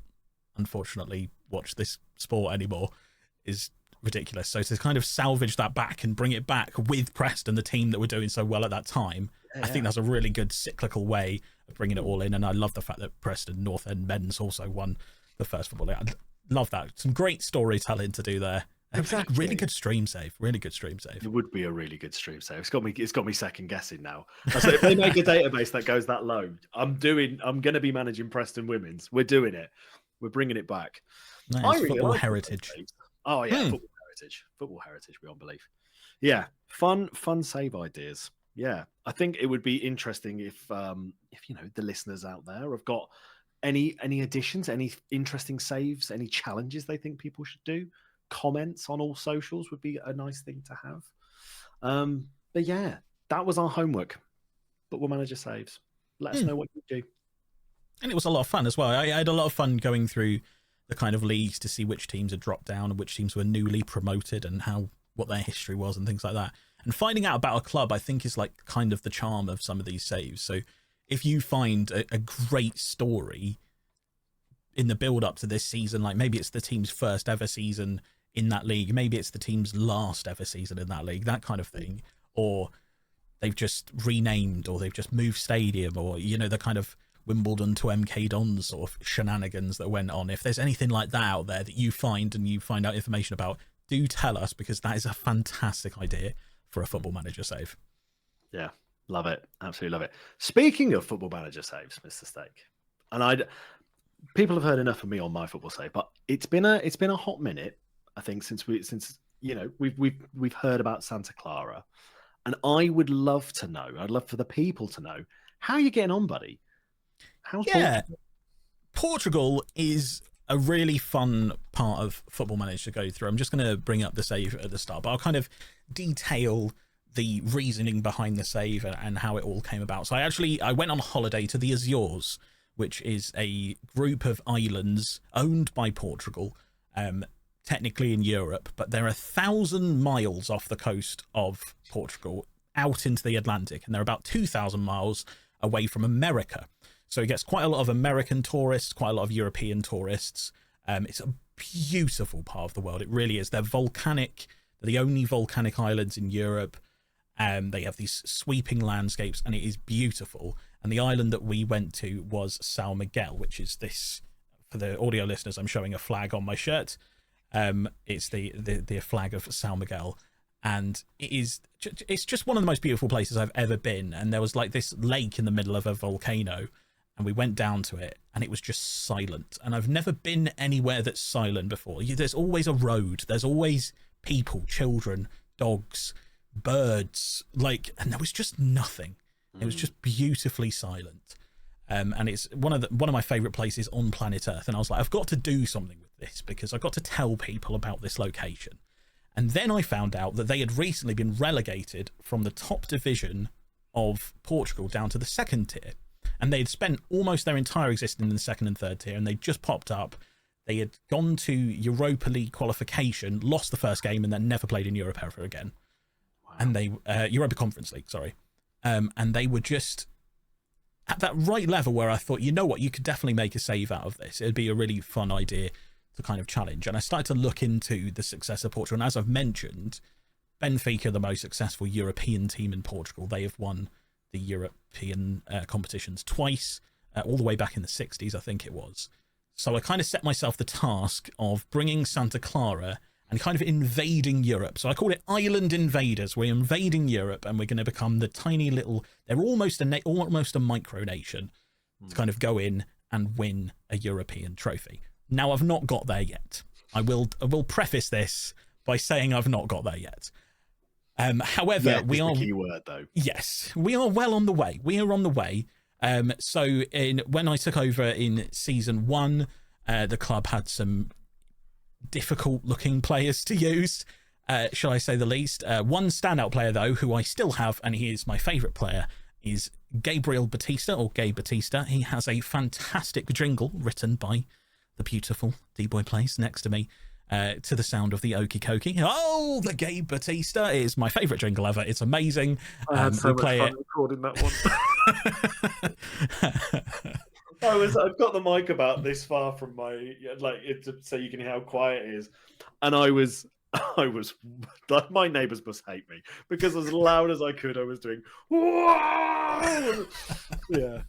unfortunately, watch this sport anymore is ridiculous. So to kind of salvage that back and bring it back with Preston, the team that were doing so well at that time, I think that's a really good cyclical way of bringing it all in. And I love the fact that Preston North End men's also won the first football league. I love that. Some great storytelling to do there. Exactly. Really good stream save. It would be a really good stream save. It's got me second guessing now. So if they make a database that goes that low, I'm going to be managing Preston Women's. We're doing it. We're bringing it back. Nice. Football heritage. Oh yeah, football heritage beyond belief. Yeah, fun save ideas. Yeah, I think it would be interesting if the listeners out there have got any additions, any interesting saves, any challenges they think people should do. Comments on all socials would be a nice thing to have. But yeah, that was our homework. Football Manager saves. Let us know what you do. And it was a lot of fun as well. I had a lot of fun going through the kind of leagues to see which teams had dropped down and which teams were newly promoted and what their history was and things like that. And finding out about a club, I think, is like kind of the charm of some of these saves. So if you find a great story in the build up to this season, like maybe it's the team's first ever season in that league, maybe it's the team's last ever season in that league, that kind of thing, or they've just renamed, or they've just moved stadium, or the kind of Wimbledon to MK Dons sort of shenanigans that went on. If there's anything like that out there that you find and you find out information about, do tell us, because that is a fantastic idea for a Football Manager save. Yeah, love it. Absolutely love it. Speaking of Football Manager saves, Mr. Steak, and people have heard enough of me on my football save, but it's been a hot minute, I think, since we've heard about Santa Clara, and I would love to know. I'd love for the people to know how you're getting on, buddy. How's Yeah, Portugal is a really fun part of Football Manager to go through. I'm just going to bring up the save at the start, but I'll kind of detail the reasoning behind the save and how it all came about. So I went on holiday to the Azores, which is a group of islands owned by Portugal, technically in Europe, but they're 1,000 miles off the coast of Portugal out into the Atlantic, and they're about 2,000 miles away from America. So it gets quite a lot of American tourists, quite a lot of European tourists. It's a beautiful part of the world. It really is. They're volcanic. They're the only volcanic islands in Europe. They have these sweeping landscapes, and it is beautiful. And the island that we went to was São Miguel, which is this, for the audio listeners, I'm showing a flag on my shirt. It's the flag of São Miguel. And it's just one of the most beautiful places I've ever been. And there was like this lake in the middle of a volcano, and we went down to it, and it was just silent. And I've never been anywhere that's silent before. There's always a road. There's always people, children, dogs, birds, and there was just nothing. It was just beautifully silent. And it's one of my favorite places on planet Earth. And I was like, I've got to do something with this, because I've got to tell people about this location. And then I found out that they had recently been relegated from the top division of Portugal down to the second tier. And they had spent almost their entire existence in the second and third tier, and they just popped up. They had gone to Europa League qualification, lost the first game, and then never played in Europe ever again. Wow. And they Europa Conference League, sorry. And they were just at that right level where I thought, you know what, you could definitely make a save out of this. It'd be a really fun idea to kind of challenge. And I started to look into the success of Portugal. And as I've mentioned, Benfica, the most successful European team in Portugal, they have won the European competitions twice, all the way back in the 60s, I think it was. So I kind of set myself the task of bringing Santa Clara and kind of invading Europe. So I call it Island Invaders. We're invading Europe, and we're going to become the tiny little, they're almost a micronation to kind of go in and win a European trophy. Now, I've not got there yet. I will preface this by saying I've not got there yet. However, we are the key word, though. Yes, we are well on the way. We are on the way. So when I took over in season 1, the club had some difficult looking players to use, shall I say the least. One standout player, though, who I still have, and he is my favourite player, is Gabriel Batista, or Gabe Batista. He has a fantastic jingle written by the beautiful D-Boy Place next to me, to the sound of the Okie Kokie. Oh, the Gabe Batista is my favourite jingle ever. It's amazing. I had so much fun recording that one. I've got the mic about this far from my, so you can hear how quiet it is, and I was my neighbours must hate me, because as loud as I could, I was doing. Yeah.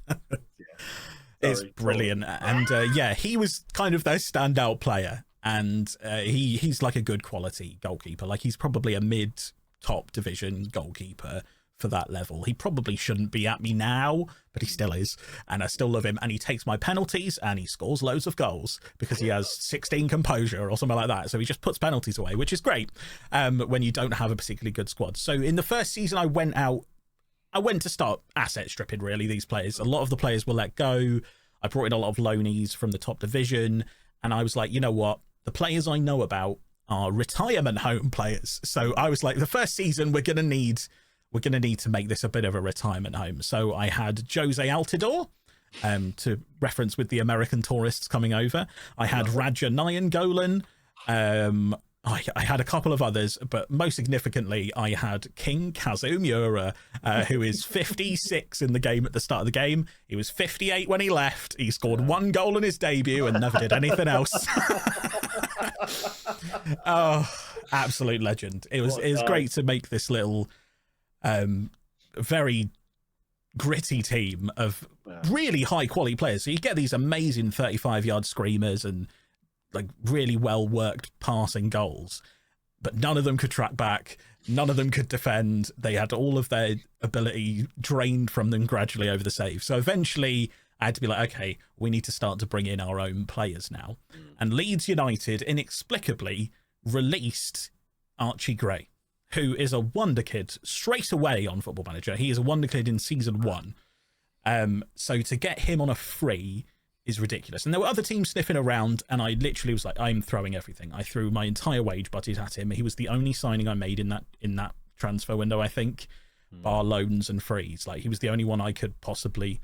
It's brilliant. And he was kind of their standout player. And he's like a good quality goalkeeper. Like, he's probably a mid-top division goalkeeper for that level. He probably shouldn't be at me now, but he still is. And I still love him. And he takes my penalties, and he scores loads of goals because he has 16 composure or something like that. So he just puts penalties away, which is great when you don't have a particularly good squad. So in the first season, I went to start asset stripping, really, these players. A lot of the players were let go. I brought in a lot of loanees from the top division. And I was like, you know what? The players I know about are retirement home players. So I was like, the first season, we're going to need to make this a bit of a retirement home. So I had Jose Altidore, to reference with the American tourists coming over. I had Raja Nayangolan. I had a couple of others, but most significantly, I had King Kazumura, who is 56 in the game at the start of the game. He was 58 when he left. He scored 1 goal in his debut and never did anything else. Oh, absolute legend. It was great to make this little very gritty team of really high quality players. So you get these amazing 35-yard screamers and like really well worked passing goals, but none of them could track back, none of them could defend. They had all of their ability drained from them gradually over the save. So eventually I had to be like, okay, we need to start to bring in our own players now. And Leeds United inexplicably released Archie Gray, who is a wonder kid straight away on Football Manager. He is a wonder kid in season 1. So to get him on a free is ridiculous. And there were other teams sniffing around, and I literally was like, I'm throwing everything. I threw my entire wage budget at him. He was the only signing I made in that transfer window, I think, bar loans and frees. Like, he was the only one I could possibly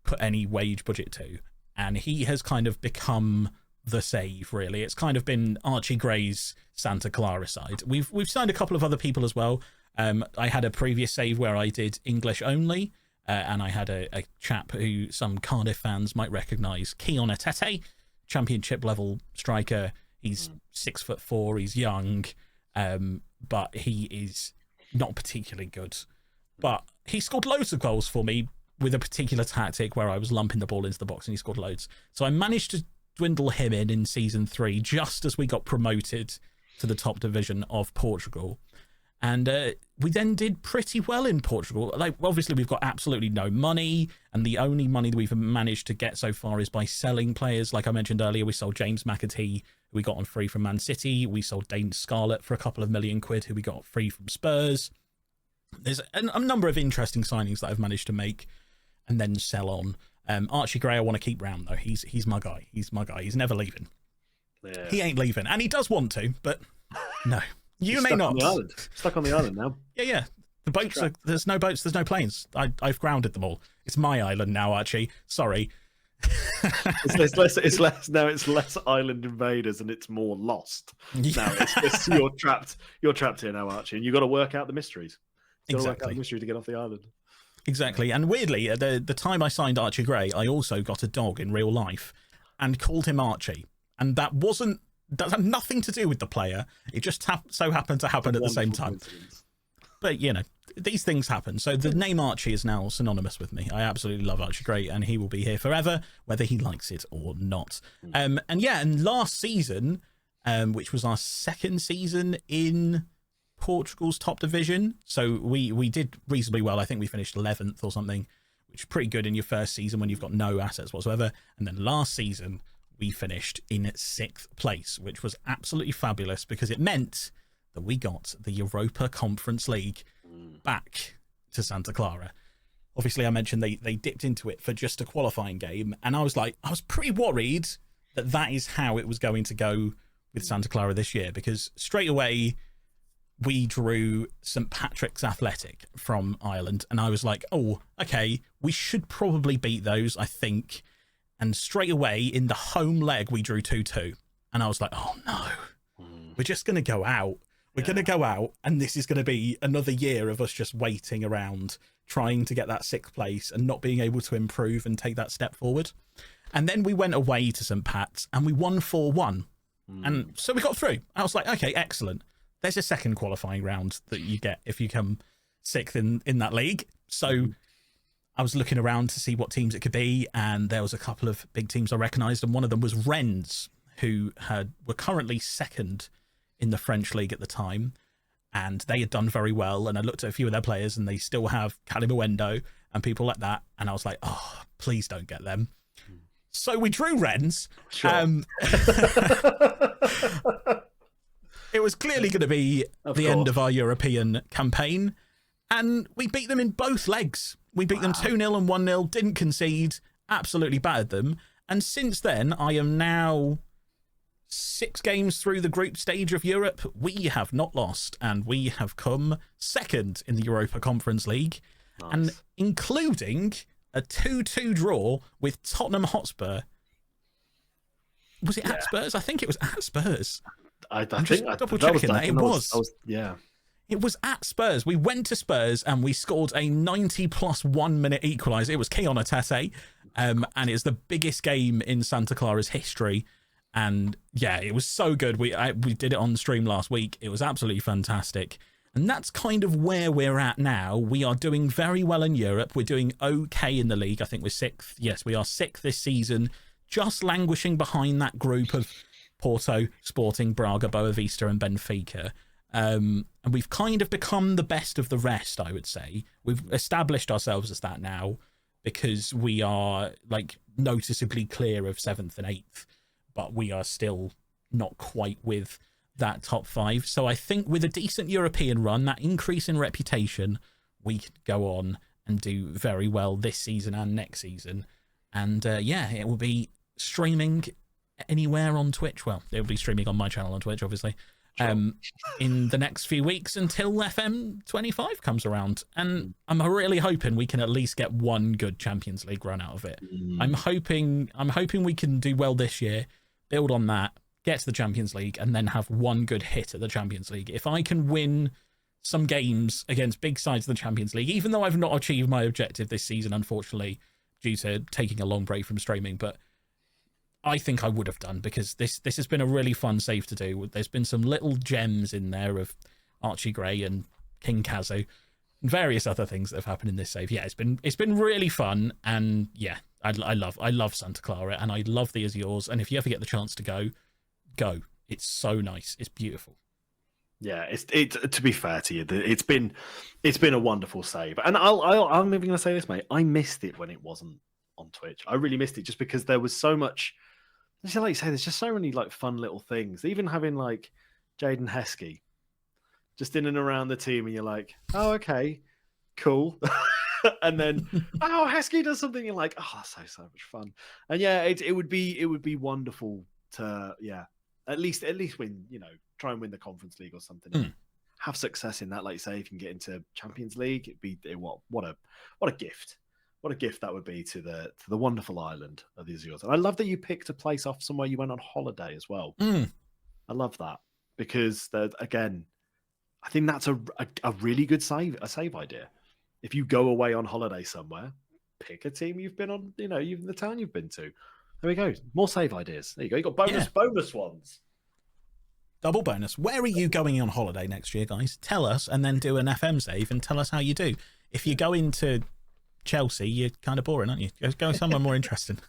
put any wage budget to. And he has kind of become the save, really. It's kind of been Archie Gray's Santa Clara side. We've signed a couple of other people as well. I had a previous save where I did English only, and I had a chap who some Cardiff fans might recognise, Keon Atete, championship level striker. He's 6'4", he's young, but he is not particularly good. But he scored loads of goals for me with a particular tactic where I was lumping the ball into the box, and he scored loads. So I managed to dwindle him in season 3, just as we got promoted to the top division of Portugal. And we then did pretty well in Portugal. Like, obviously, we've got absolutely no money, and the only money that we've managed to get so far is by selling players. Like I mentioned earlier, we sold James McAtee, who we got on free from Man City. We sold Dane Scarlett for a couple of million quid, who we got free from Spurs. There's a number of interesting signings that I've managed to make and then sell on. Archie Gray, I want to keep round, though. He's my guy. He's my guy. He's never leaving. Yeah. He ain't leaving, and he does want to, but no. You may not. Stuck on the island now. Yeah. The boats there's no boats, there's no planes. I've grounded them all. It's my island now, Archie. Sorry. It's less island invaders and it's more lost. Yeah. Now you're trapped here now, Archie, and you've got to work out the mysteries. You've got to work out the mystery to get off the island. Exactly. And weirdly, the time I signed Archie Gray, I also got a dog in real life and called him Archie. And that had nothing to do with the player. It just so happened to happen at the same time. But, these things happen. So the name Archie is now synonymous with me. I absolutely love Archie Gray, and he will be here forever, whether he likes it or not. And last season, which was our second season in Portugal's top division, so we did reasonably well. I think we finished 11th or something, which is pretty good in your first season when you've got no assets whatsoever. And then last season, we finished in 6th place, which was absolutely fabulous because it meant that we got the Europa Conference League back to Santa Clara. Obviously, I mentioned they dipped into it for just a qualifying game, and I was pretty worried that is how it was going to go with Santa Clara this year, because straight away we drew St. Patrick's Athletic from Ireland, and I was like, oh, okay, we should probably beat those, I think. And straight away, in the home leg, we drew 2-2. And I was like, oh, no. We're just going to go out. We're going to go out, and this is going to be another year of us just waiting around, trying to get that 6th place and not being able to improve and take that step forward. And then we went away to St. Pat's, and we won 4-1. And so we got through. I was like, okay, excellent. There's a second qualifying round that you get if you come 6th in that league. So I was looking around to see what teams it could be, and there was a couple of big teams I recognised, and one of them was Rennes, who were currently 2nd in the French league at the time, and they had done very well. And I looked at a few of their players, and they still have Calimawendo and people like that, and I was like, oh, please don't get them. So we drew Rennes. Sure. It was clearly going to be the end of our European campaign, and we beat them in both legs. We beat them 2-0 and 1-0, didn't concede, absolutely battered them. And since then, I am now 6 games through the group stage of Europe. We have not lost, and we have come 2nd in the Europa Conference League, and including a 2-2 draw with Tottenham Hotspur. Was it at Spurs? I think it was at Spurs. I'm just double checking that. It was. It was at Spurs. We went to Spurs and we scored a 90+1 minute equaliser. It was Keon Atete, and it's the biggest game in Santa Clara's history. And yeah, it was so good. We did it on the stream last week. It was absolutely fantastic. And that's kind of where we're at now. We are doing very well in Europe. We're doing okay in the league. I think we're 6th. Yes, we are 6th this season, just languishing behind that group of Porto, Sporting, Braga, Boavista and Benfica. And we've kind of become the best of the rest, I would say. We've established ourselves as that now because we are like noticeably clear of 7th and 8th, but we are still not quite with that top 5. So I think with a decent European run, that increase in reputation, we could go on and do very well this season and next season. And yeah, it will be streaming anywhere on Twitch. Well, it will be streaming on my channel on Twitch, obviously, in the next few weeks until FM25 comes around. And I'm really hoping we can at least get one good Champions League run out of it. I'm hoping we can do well this year, build on that, get to the Champions League, and then have one good hit at the Champions League. If I can win some games against big sides of the Champions League, even though I've not achieved my objective this season, unfortunately, due to taking a long break from streaming, but I think I would have done, because this has been a really fun save to do. There's been some little gems in there of Archie Gray and King Kazu and various other things that have happened in this save. Yeah, it's been really fun, and yeah, I love Santa Clara, and I love the Azures, and if you ever get the chance to go. It's so nice. It's beautiful. Yeah, it's to be fair to you, it's been a wonderful save, and I'm even going to say this, mate. I missed it when it wasn't on Twitch. I really missed it just because there was so much. Like you say, there's just so many like fun little things. Even having like Jaden Heskey just in and around the team, and you're like, oh, okay, cool. And then Heskey does something, you're like, oh, that's so much fun. And yeah, it would be wonderful to at least win, try and win the Conference League or something. Have success in that, like you say. If you can get into Champions League, it'd be what a gift. What a gift that would be to the wonderful island of the Azures. And I love that you picked a place off somewhere you went on holiday as well. I love that, because again, I think that's a really good save idea. If you go away on holiday somewhere, pick a team you've been on, you've the town you've been to. There we go. More save ideas. There you go. You got bonus ones. Double bonus. Where are you going on holiday next year, guys? Tell us, and then do an FM save and tell us how you do. If you go into Chelsea, you're kind of boring, aren't you? Go somewhere more interesting.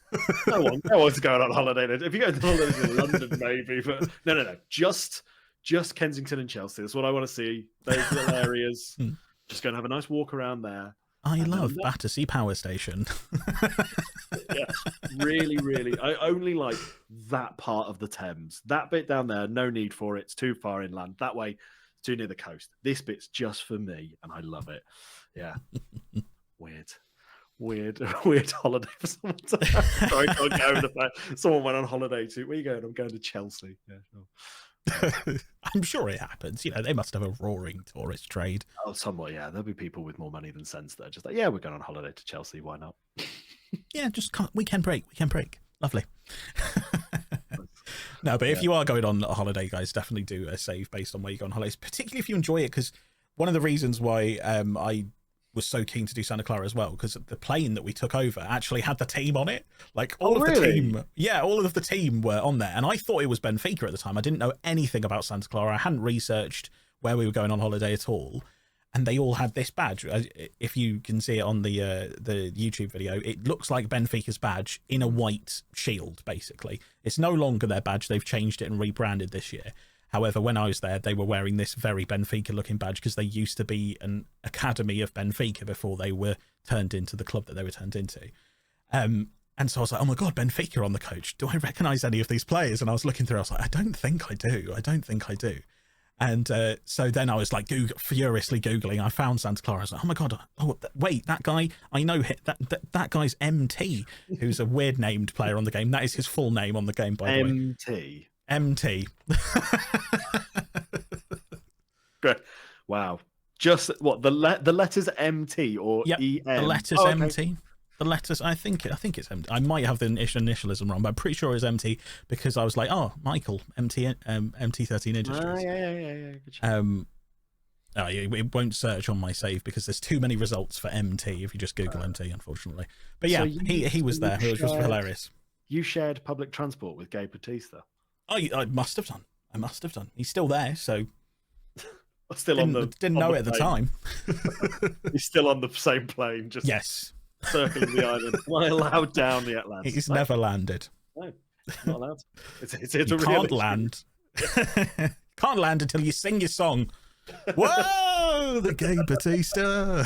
No one's going on holiday. If you go to holiday to London, maybe, but no. Just Kensington and Chelsea. That's what I want to see. Those little areas. Just go and have a nice walk around there. I love Battersea Power Station. Yeah, really, really. I only like that part of the Thames. That bit down there, no need for it. It's too far inland. That way, it's too near the coast. This bit's just for me, and I love it. Yeah. Weird holiday for someone to have. Sorry, I can't get over the fact someone went on holiday to. Where are you going? I'm going to Chelsea. Yeah, sure. I'm sure it happens. They must have a roaring tourist trade. Oh, somewhat, yeah. There'll be people with more money than sense that are just like, yeah, we're going on holiday to Chelsea. Why not? Yeah, just weekend break. Lovely. No, but if you are going on a holiday, guys, definitely do a save based on where you go on holidays, particularly if you enjoy it, because one of the reasons why I was so keen to do Santa Clara as well, because the plane that we took over actually had the team on it. Like all of the team were on there, and I thought it was Benfica at the time. I didn't know anything about Santa Clara. I hadn't researched where we were going on holiday at all, and they all had this badge. If you can see it on the YouTube video, it looks like Benfica's badge in a white shield. Basically, it's no longer their badge. They've changed it and rebranded this year. However, when I was there, they were wearing this very Benfica-looking badge, because they used to be an academy of Benfica before they were turned into the club that they were turned into. And so I was like, oh my God, Benfica on the coach. Do I recognise any of these players? And I was looking through, I was like, I don't think I do. And so then I was like furiously Googling. I found Santa Clara. I was like, oh my God, wait, that guy, I know that guy's MT, who's a weird named player on the game. That is his full name on the game, by the way. MT. Great. Wow. Just what the letters MT or EM? The letters MT. The letters. I think it's MT. I might have the initialism wrong, but I'm pretty sure it's MT, because I was like, oh, Michael MT 13 Industries. Yeah. Good it won't search on my save because there's too many results for MT if you just Google MT, unfortunately. But yeah, so he was there, which was hilarious. You shared public transport with Gabe Batista. I must have done. He's still there, so didn't know it at the time. He's still on the same plane, just circling the island. Am I allowed down the Atlantic? He's never landed. No, not allowed. It's you can't land. Can't land until you sing your song. Whoa, the Gabe Batista.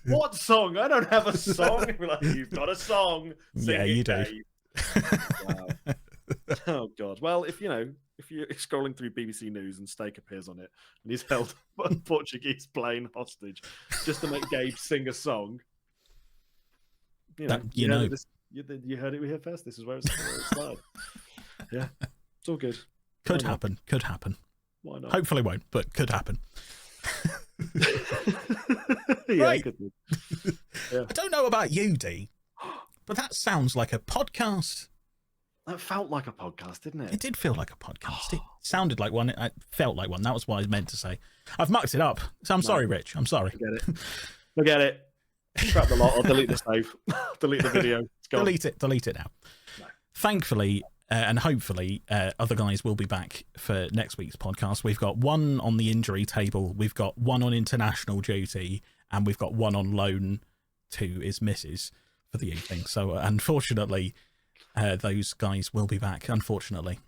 What song? I don't have a song. We're like, you've got a song. Sing you do. Wow. Oh God! Well, if you're scrolling through BBC News and Steak appears on it, and he's held a Portuguese plane hostage just to make Gabe sing a song, you heard it here first. This is where it started. Yeah, it's all good. Could happen. Could happen. Why not? Hopefully won't, but could happen. Yeah, right. could be. Yeah. I don't know about you, Dee, but that sounds like a podcast. That felt like a podcast, didn't it? It did feel like a podcast. It sounded like one. It felt like one. That was what I meant to say. I've mucked it up. So I'm sorry, Rich. I'm sorry. Forget it. Scrap the lot. I'll delete the save. Delete the video. It's gone. Delete it now. No. Thankfully, and hopefully, other guys will be back for next week's podcast. We've got one on the injury table. We've got one on international duty. And we've got one on loan to his missus for the evening. So unfortunately, those guys will be back. Unfortunately,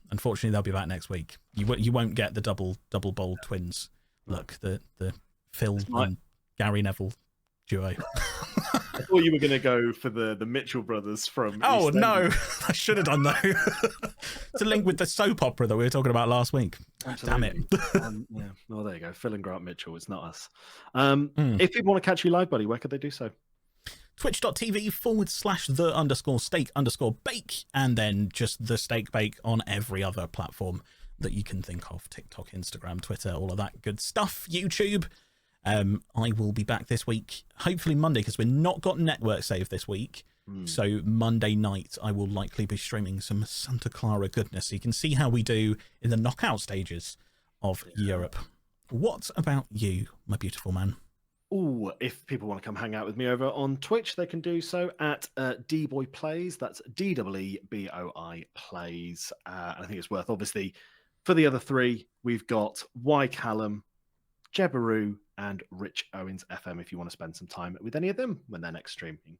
they'll be back next week. You won't get the double bold twins. Look, the Phil and Gary Neville duo. I thought you were going to go for the Mitchell brothers from. Oh East no, End. I should have done that. To link with the soap opera that we were talking about last week. Absolutely. Damn it. Yeah. Well, there you go. Phil and Grant Mitchell. It's not us. If people want to catch you live, buddy, where could they do so? Twitch.tv/the_steak_bake, and then just the steak bake on every other platform that you can think of. TikTok, Instagram, Twitter, all of that good stuff. YouTube. I will be back this week, hopefully Monday, because we're not got network save this week. So Monday night, I will likely be streaming some Santa Clara goodness. So you can see how we do in the knockout stages of Europe. What about you, my beautiful man? Oh, if people want to come hang out with me over on Twitch, they can do so at D-Boy Plays. That's DEEBOI Plays. And I think it's worth, obviously, for the other three, we've got Y Callum, Jebaroo, and Rich Owens FM if you want to spend some time with any of them when they're next streaming.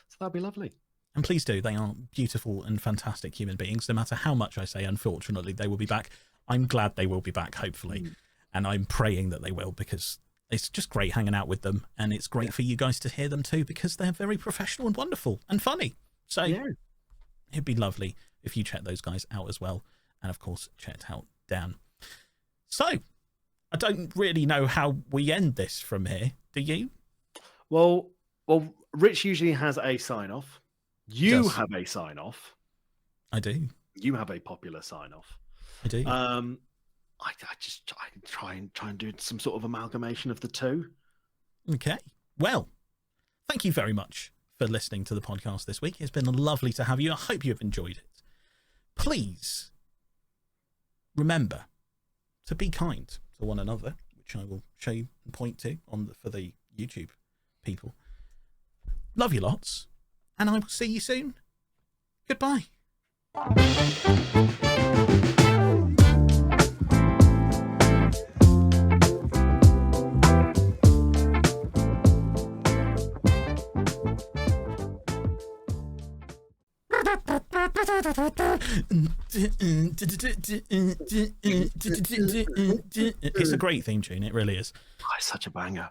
So that'd be lovely. And please do. They are beautiful and fantastic human beings. No matter how much I say, unfortunately, they will be back. I'm glad they will be back, hopefully. And I'm praying that they will, because it's just great hanging out with them. And it's great for you guys to hear them too, because they're very professional and wonderful and funny. So it'd be lovely if you check those guys out as well. And of course, check out Dan. So I don't really know how we end this from here. Do you? Well, Rich usually has a sign-off. You have a sign-off. I do. You have a popular sign-off. I do. I can try and do some sort of amalgamation of the two. Okay. Well, thank you very much for listening to the podcast this week. It's been lovely to have you. I hope you have enjoyed it. Please remember to be kind to one another, which I will show you and point to for the YouTube people. Love you lots, and I will see you soon. Goodbye. It's a great theme tune, it really is. Oh, it's such a banger.